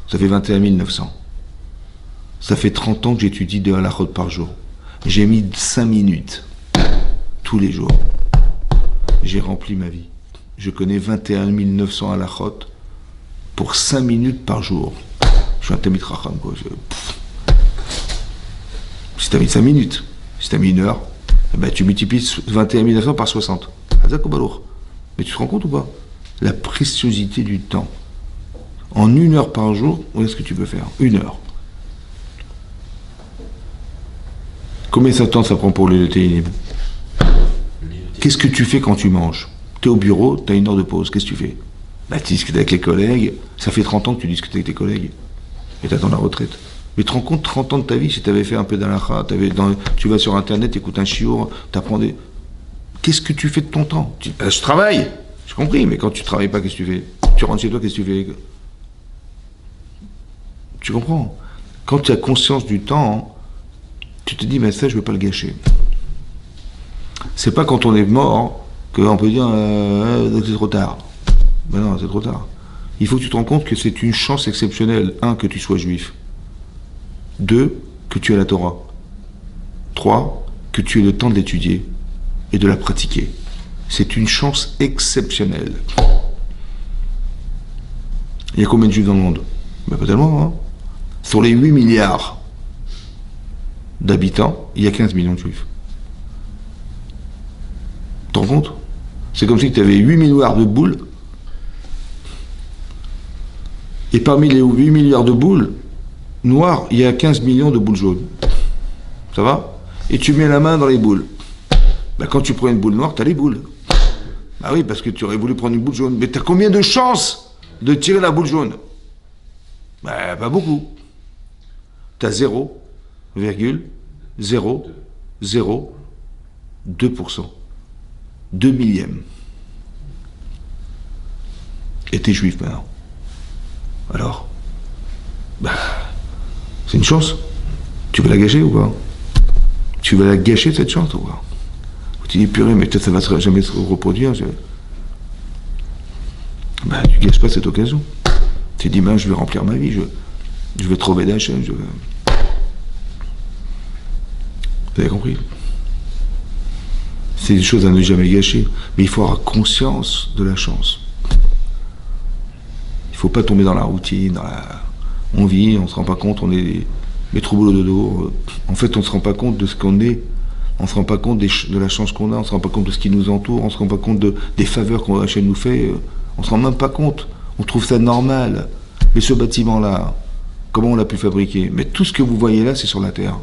ça fait 21 900. Ça fait 30 ans que j'étudie 2 halachot par jour. J'ai mis 5 minutes tous les jours. J'ai rempli ma vie. Je connais 21 900 halachot pour 5 minutes par jour. Je suis un Talmid Chacham, quoi. Si t'as mis 5 minutes, si t'as mis 1 heure, ben tu multiplies 21 900 par 60. Mais tu te rends compte ou pas ? La préciosité du temps. En 1 heure par jour, est-ce que tu peux faire ? 1 heure. Combien de temps ça prend pour le Téhilim ? Qu'est-ce que tu fais quand tu manges ? Tu es au bureau, tu as 1 heure de pause, qu'est-ce que tu fais ? Bah, tu discutes avec les collègues, ça fait 30 ans que tu discutes avec tes collègues, et tu attends la retraite. Mais tu te rends compte, 30 ans de ta vie, si tu avais fait un peu d'halakha, tu vas sur Internet, tu écoutes un shiur, tu apprends des... Qu'est-ce que tu fais de ton temps ? Je travaille, j'ai compris, mais quand tu travailles pas, qu'est-ce que tu fais ? Tu rentres chez toi, qu'est-ce que tu fais ? Tu comprends ? Quand tu as conscience du temps, tu te dis, mais ça, je ne veux pas le gâcher. C'est pas quand on est mort qu'on peut dire, c'est trop tard. Ben non, c'est trop tard. Il faut que tu te rends compte que c'est une chance exceptionnelle. 1, que tu sois juif. 2, que tu aies la Torah. 3, que tu aies le temps de l'étudier et de la pratiquer. C'est une chance exceptionnelle. Il y a combien de juifs dans le monde ? Ben pas tellement, hein. Sur les 8 milliards d'habitants, il y a 15 millions de juifs. Tu te rends compte ? C'est comme si tu avais 8 milliards de boules. Et parmi les 8 milliards de boules noires, il y a 15 millions de boules jaunes. Ça va ? Et tu mets la main dans les boules. Ben, quand tu prends une boule noire, tu as les boules. Bah oui, parce que tu aurais voulu prendre une boule jaune. Mais tu as combien de chances de tirer la boule jaune ? Ben, pas beaucoup. Tu as 0,002%. 2 millièmes. Et t'es juif maintenant. Alors, bah, c'est une chance. Tu veux la gâcher ou pas ? Tu vas la gâcher cette chance ou pas ? Tu dis purée, mais peut-être ça va jamais se reproduire. Bah, tu gâches pas cette occasion. Tu dis, ben, je vais remplir ma vie, je vais trouver d'Hachem. Vous avez compris ? C'est des choses à ne jamais gâcher. Mais il faut avoir conscience de la chance. Il ne faut pas tomber dans la routine, on vit, on ne se rend pas compte, on est métro boulot dodo. En fait, on ne se rend pas compte de ce qu'on est. On ne se rend pas compte de la chance qu'on a, on ne se rend pas compte de ce qui nous entoure, on ne se rend pas compte des faveurs qu'on Hachem nous fait. On ne se rend même pas compte. On trouve ça normal. Mais ce bâtiment-là, comment on l'a pu fabriquer ? Mais tout ce que vous voyez là, c'est sur la Terre.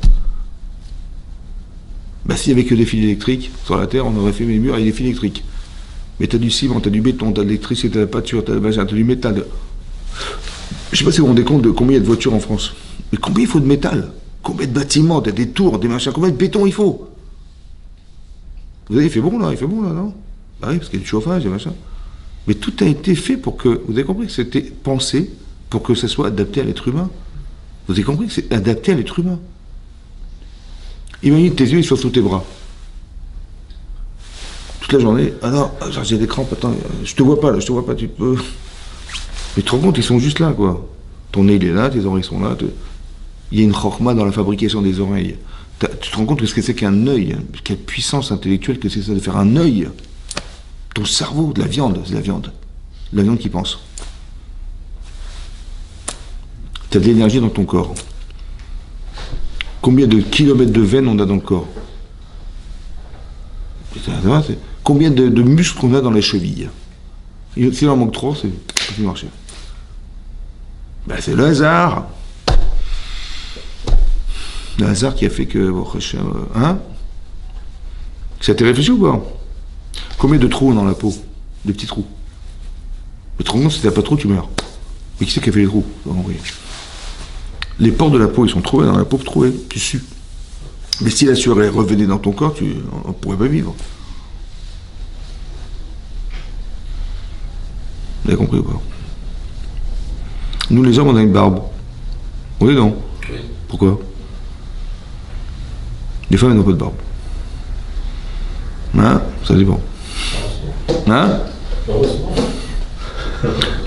Bah, s'il n'y avait que des fils électriques sur la Terre, on aurait fait les murs avec des fils électriques. Mais t'as du ciment, t'as du béton, t'as de l'électricité, t'as de la peinture, t'as du métal. Je sais pas si vous vous rendez compte de combien il y a de voitures en France. Mais combien il faut de métal ? Combien de bâtiments, t'as des tours, des machins, combien de béton il faut ? Vous avez, il fait bon là, non ? Bah oui, parce qu'il y a du chauffage, des machins. Mais tout a été fait pour que, vous avez compris que c'était pensé pour que ça soit adapté à l'être humain. Vous avez compris que c'est adapté à l'être humain. Imagine tes yeux, ils sont sous tes bras. Toute la journée, ah non, j'ai des crampes, attends, je te vois pas, tu peux... Mais tu te rends compte, ils sont juste là, quoi. Ton nez, il est là, tes oreilles sont là. Il y a une chorma dans la fabrication des oreilles. Tu te rends compte de ce que c'est qu'un œil, quelle puissance intellectuelle que c'est ça de faire un œil. Ton cerveau, de la viande, c'est de la viande. De la viande qui pense. Tu as de l'énergie dans ton corps. Combien de kilomètres de veines on a dans le corps? Combien de muscles on a dans les chevilles? S'il en manque trop, c'est pas plus marcher. Ben, c'est le hasard. Le hasard qui a fait que... Hein? Ça t'est réfléchi ou pas? Combien de trous dans la peau? Des petits trous. Le trou, si t'as pas de trous, tu meurs. Mais qui c'est qui a fait les trous? Les pores de la peau, ils sont troués dans la peau, troués, tu sues. Mais si la sueur revenait dans ton corps, on ne pourrait pas vivre. Vous avez compris ou pas? Nous, les hommes, on a une barbe. Oui, non? Oui. Pourquoi? Les femmes, elles n'ont pas de barbe. Hein? Ça dépend. Hein?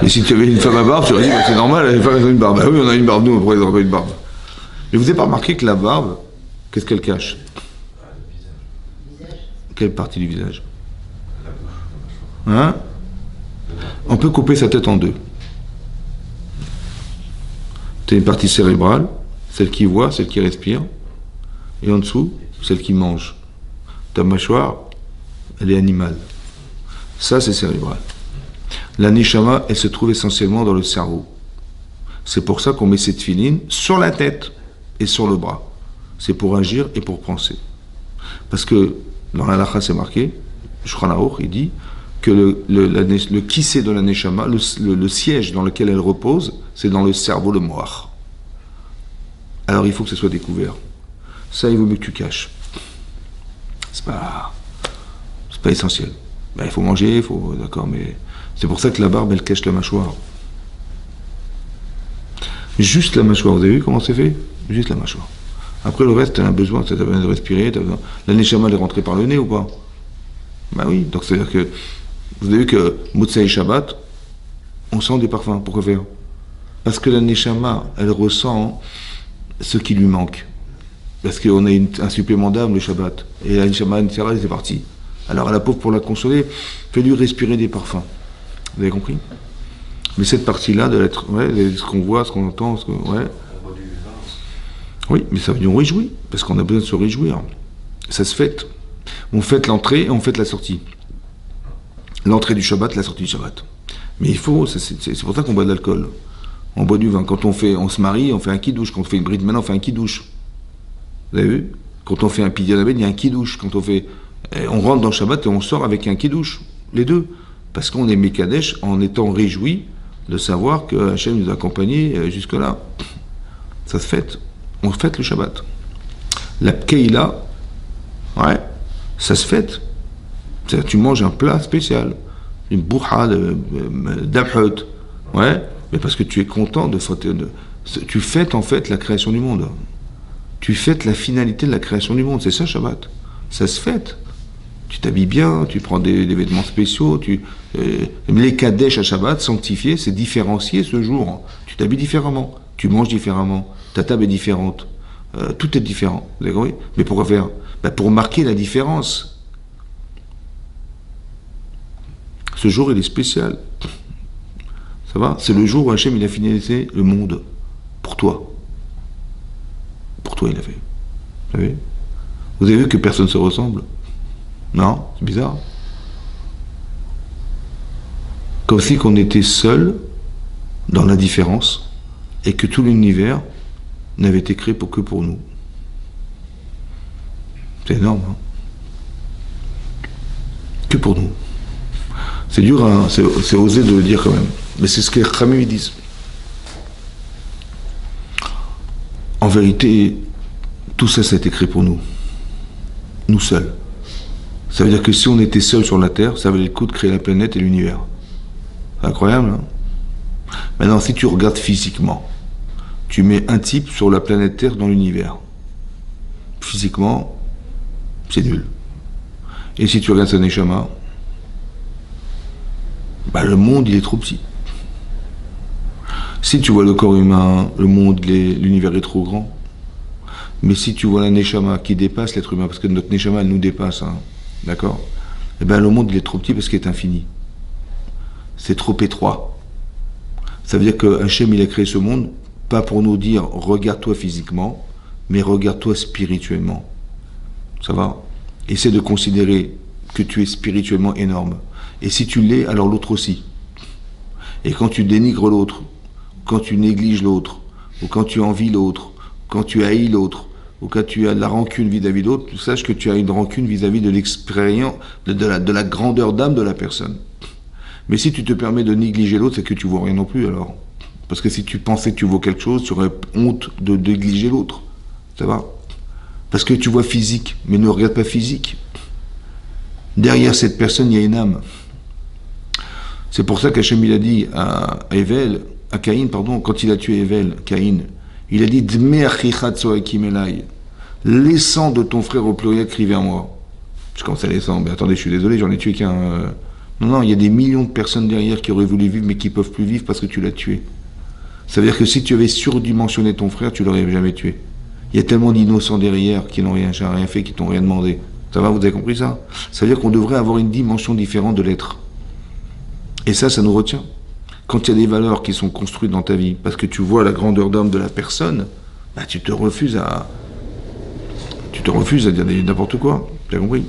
Et si tu avais une femme à barbe, tu aurais dit, bah, c'est normal, les femmes, elles ont une barbe. Ah oui, on a une barbe, nous, on pourrait avoir une barbe. Mais vous n'avez pas remarqué que la barbe, qu'est-ce qu'elle cache? Le visage. Quelle partie du visage? Hein? On peut couper sa tête en deux. Tu as une partie cérébrale, celle qui voit, celle qui respire, et en dessous, celle qui mange. Ta mâchoire, elle est animale. Ça, c'est cérébral. La neshama, elle se trouve essentiellement dans le cerveau. C'est pour ça qu'on met cette filine sur la tête et sur le bras. C'est pour agir et pour penser. Parce que dans la halakha, c'est marqué, Shulchan Aruch, il dit que le kissé de la neshama, le siège dans lequel elle repose, c'est dans le cerveau, le moach. Alors il faut que ce soit découvert. Ça, il vaut mieux que tu caches. C'est pas essentiel. Ben, il faut manger, d'accord, mais c'est pour ça que la barbe, elle cache la mâchoire. Juste la mâchoire, vous avez vu comment c'est fait? Juste la mâchoire. Après le reste, tu as besoin, tu as besoin de respirer, la neshama, elle est rentrée par le nez ou pas? Ben oui, donc c'est-à-dire que vous avez vu que Motsai Shabbat, on sent des parfums. Pourquoi faire? Parce que la neshama, elle ressent ce qui lui manque. Parce qu'on a un supplément d'âme le Shabbat. Et la neshama, c'est parti. Alors à la pauvre, pour la consoler, fais-lui respirer des parfums. Vous avez compris? Mais cette partie-là, de l'être, ce qu'on voit, ce qu'on entend, oui, mais ça nous réjouit, parce qu'on a besoin de se réjouir. Ça se fête. On fête l'entrée et on fête la sortie. L'entrée du Shabbat, la sortie du Shabbat. Mais il faut, c'est pour ça qu'on boit de l'alcool. On boit du vin. Quand on se marie, on fait un kidouche. Quand on fait une bride, maintenant on fait un kidouche. Vous avez vu? Quand on fait un pidyon il y a un kidouche. Quand on rentre dans le Shabbat et on sort avec un kidouche. Les deux. Parce qu'on est Mekadesh en étant réjoui de savoir que Hachem nous a accompagnés jusque-là. Ça se fête. On fête le Shabbat. La Keila, ça se fête. C'est-à-dire, tu manges un plat spécial, une bourra d'abhut, mais parce que tu es content tu fêtes en fait la création du monde. Tu fêtes la finalité de la création du monde, c'est ça Shabbat. Ça se fête. Tu t'habilles bien, tu prends des vêtements spéciaux, les Kadesh à Shabbat, sanctifié, c'est différencier ce jour. Tu t'habilles différemment, tu manges différemment, ta table est différente, tout est différent. Vous avez compris? Mais pourquoi faire? Pour marquer la différence. Ce jour, il est spécial. Ça va? C'est le jour où Hachem, il a finalisé le monde. Pour toi. Pour toi, il a fait. Vous savez? Vous avez vu que personne ne se ressemble? Non? C'est bizarre. Comme si qu'on était seul dans la différence et que tout l'univers n'avait été créé que pour nous. C'est énorme, hein? Que pour nous. C'est dur, hein, c'est osé de le dire quand même. Mais c'est ce que les Khamim disent. En vérité, tout ça, ça a été créé pour nous. Nous seuls. Ça veut dire que si on était seuls sur la Terre, ça valait le coup de créer la planète et l'univers. C'est incroyable, hein? Maintenant, si tu regardes physiquement, tu mets un type sur la planète Terre dans l'univers. Physiquement, c'est nul. Et si tu regardes sa neshama, le monde, il est trop petit. Si tu vois le corps humain, le monde, l'univers est trop grand. Mais si tu vois la Neshama qui dépasse l'être humain, parce que notre Neshama, elle nous dépasse, hein, d'accord? Eh bien, le monde, il est trop petit parce qu'il est infini. C'est trop étroit. Ça veut dire que Hachem, il a créé ce monde, pas pour nous dire, regarde-toi physiquement, mais regarde-toi spirituellement. Ça va? Essaie de considérer que tu es spirituellement énorme. Et si tu l'es, alors l'autre aussi. Et quand tu dénigres l'autre, quand tu négliges l'autre, ou quand tu envies l'autre, quand tu haïs l'autre, ou quand tu as de la rancune vis-à-vis de l'autre, sache que tu as une rancune vis-à-vis de l'expérience, de la grandeur d'âme de la personne. Mais si tu te permets de négliger l'autre, c'est que tu ne vaux rien non plus alors. Parce que si tu pensais que tu vaux quelque chose, tu aurais honte de négliger l'autre. Ça va? Parce que tu vois physique, mais ne regarde pas physique. Derrière cette personne, il y a une âme. C'est pour ça qu'Hachem il a dit à Caïn, quand il a tué Caïn, il a dit Dme achichat soakim elai, les sangs de ton frère au pluriel crient vers moi. Je commence à les sangs, mais attendez, je suis désolé, j'en ai tué qu'un. Non, il y a des millions de personnes derrière qui auraient voulu vivre, mais qui ne peuvent plus vivre parce que tu l'as tué. Ça veut dire que si tu avais surdimensionné ton frère, tu l'aurais jamais tué. Il y a tellement d'innocents derrière qui n'ont rien fait, qui t'ont rien demandé. Ça va, vous avez compris ça? Ça veut dire qu'on devrait avoir une dimension différente de l'être. Et ça nous retient. Quand il y a des valeurs qui sont construites dans ta vie, parce que tu vois la grandeur d'âme de la personne, bah, tu te refuses à dire n'importe quoi. Tu as compris?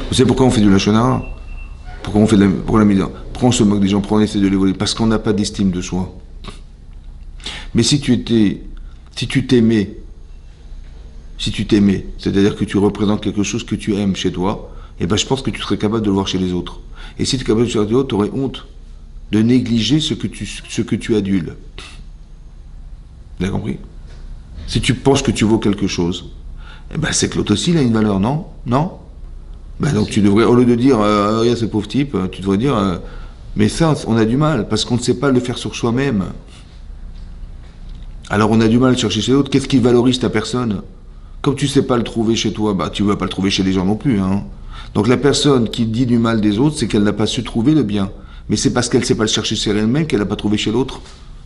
Vous savez pourquoi on fait du lachonara? Pourquoi on fait pourquoi on se moque des gens, pourquoi on essaie de les voler? Parce qu'on n'a pas d'estime de soi. Mais si tu t'aimais, c'est-à-dire que tu représentes quelque chose que tu aimes chez toi, eh ben je pense que tu serais capable de le voir chez les autres. Et si tu es capable de le voir chez les autres, tu aurais honte de négliger ce que tu adules. Vous avez compris? Si tu penses que tu vaux quelque chose, eh ben c'est que l'autre aussi il a une valeur, non? Non? Ben donc tu devrais, au lieu de dire regarde ce pauvre type, tu devrais dire mais ça on a du mal, parce qu'on ne sait pas le faire sur soi-même. Alors on a du mal à chercher chez l'autre. Qu'est-ce qui valorise ta personne? Comme tu ne sais pas le trouver chez toi, bah tu ne vas pas le trouver chez les gens non plus, hein. Donc la personne qui dit du mal des autres, c'est qu'elle n'a pas su trouver le bien. Mais c'est parce qu'elle ne sait pas le chercher chez elle-même qu'elle n'a pas trouvé chez l'autre.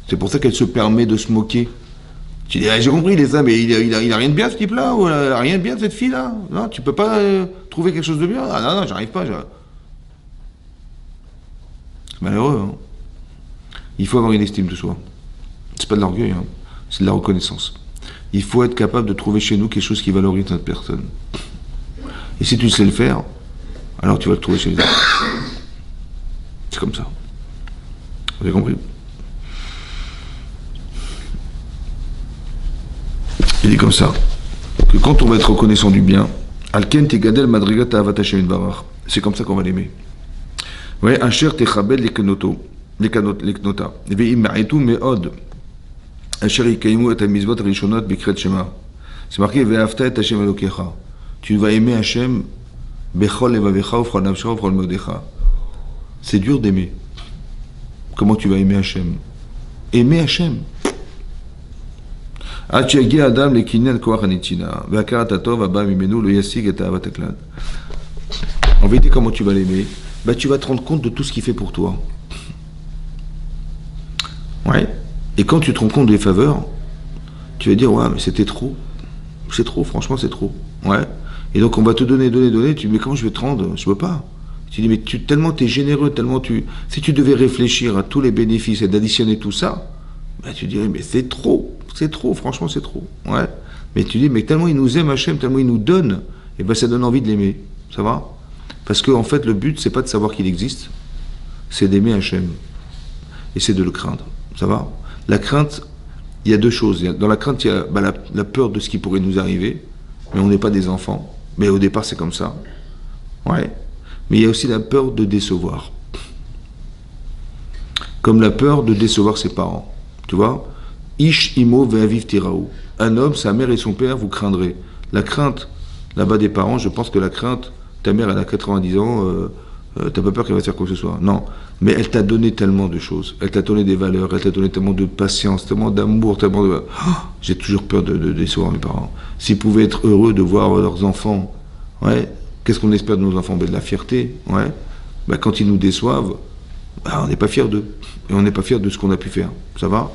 C'est pour ça qu'elle se permet de se moquer. Tu dis, j'ai compris, les hommes, mais il a rien de bien ce type-là, ou il a rien de bien cette fille-là. Non, tu peux pas trouver quelque chose de bien. Ah non, j'arrive pas. C'est malheureux, hein. Il faut avoir une estime de soi. C'est pas de l'orgueil, hein. C'est de la reconnaissance. Il faut être capable de trouver chez nous quelque chose qui valorise notre personne. Et si tu sais le faire, alors tu vas le trouver chez les autres. C'est comme ça. Vous avez compris? Il dit comme ça, que quand on va être reconnaissant du bien, Alken Tegadel Madrigat Ahavat Hashem Barach, c'est comme ça qu'on va l'aimer. Ouais, Asher Techabel Leknota, Ve'im Ma'itu Me'od, Asher Yikaimu Et HaMizvot Rishonot Bikret Shema. C'est marqué Ve'afta Et Hashem Elokecha. Tu vas aimer Hashem Bechol Levavecha Ufrol Nafshecha Ufrol Modecha. C'est dur d'aimer. Comment tu vas aimer Hashem? Aimer Hashem. En vérité, comment tu vas l'aimer? Bah, tu vas te rendre compte de tout ce qu'il fait pour toi. Ouais. Et quand tu te rends compte des faveurs, tu vas dire, ouais, mais c'était trop. C'est trop, franchement, c'est trop. Ouais. Et donc, on va te donner. Tu dis, mais comment je vais te rendre? Je veux pas. Tu dis, mais tellement tu es généreux, si tu devais réfléchir à tous les bénéfices et d'additionner tout ça, bah, tu dirais, mais c'est trop, franchement, c'est trop. Ouais. Mais tu dis, mais tellement il nous aime, Hachem, tellement il nous donne, et ben ça donne envie de l'aimer. Ça va? Parce qu'en fait, le but, c'est pas de savoir qu'il existe, c'est d'aimer Hachem. Et c'est de le craindre. Ça va? La crainte, il y a deux choses. Dans la crainte, il y a la peur de ce qui pourrait nous arriver, mais on n'est pas des enfants. Mais au départ, c'est comme ça. Ouais. Mais il y a aussi la peur de décevoir. Comme la peur de décevoir ses parents. Tu vois? Ish imo ve'aviv tiraou. Un homme, sa mère et son père, vous craindrez. La crainte, là-bas des parents, je pense que la crainte, ta mère, elle a 90 ans, t'as pas peur qu'elle va faire quoi que ce soit. Non. Mais elle t'a donné tellement de choses. Elle t'a donné des valeurs, elle t'a donné tellement de patience, tellement d'amour, tellement de... Oh, j'ai toujours peur de décevoir mes parents. S'ils pouvaient être heureux de voir leurs enfants, ouais, qu'est-ce qu'on espère de nos enfants? Ben, de la fierté, ouais. Ben, quand ils nous déçoivent, bah, on n'est pas fier d'eux. Et on n'est pas fier de ce qu'on a pu faire. Ça va?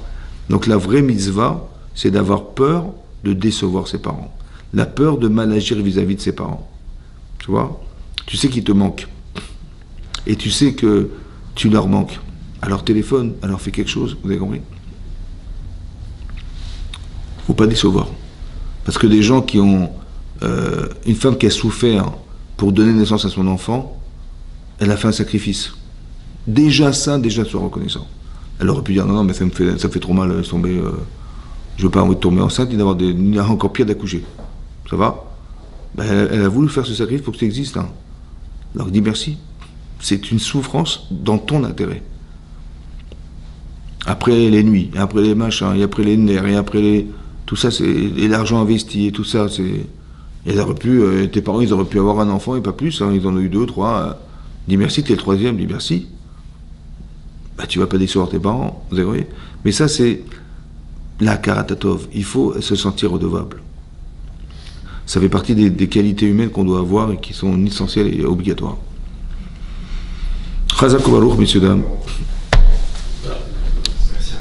Donc la vraie mitzvah, c'est d'avoir peur de décevoir ses parents. La peur de mal agir vis-à-vis de ses parents. Tu vois? Tu sais qu'ils te manquent. Et tu sais que tu leur manques. Alors téléphone, alors fais quelque chose, vous avez compris? Faut pas décevoir. Parce que des gens qui ont... une femme qui a souffert pour donner naissance à son enfant, elle a fait un sacrifice. Déjà ça, déjà sois reconnaissant. Elle aurait pu dire non, mais ça me fait trop mal de tomber. Je veux pas envie de tomber enceinte ni encore pire d'accoucher. Ça va? Ben, elle a voulu faire ce sacrifice pour que ça existe. Hein. Alors dis merci. C'est une souffrance dans ton intérêt. Après les nuits, et après les machins, et après les nerfs, et après les... Tout ça, et l'argent investi, et tout ça, c'est... tes parents, ils auraient pu avoir un enfant, et pas plus, hein, ils en ont eu 2, 3. Dis merci, t'es le troisième, dis merci. Bah, tu vas pas décevoir tes parents, vous avez compris? Mais ça, c'est la karatatov. Il faut se sentir redevable. Ça fait partie des qualités humaines qu'on doit avoir et qui sont essentielles et obligatoires. Chazak ou Baruch, messieurs, dames.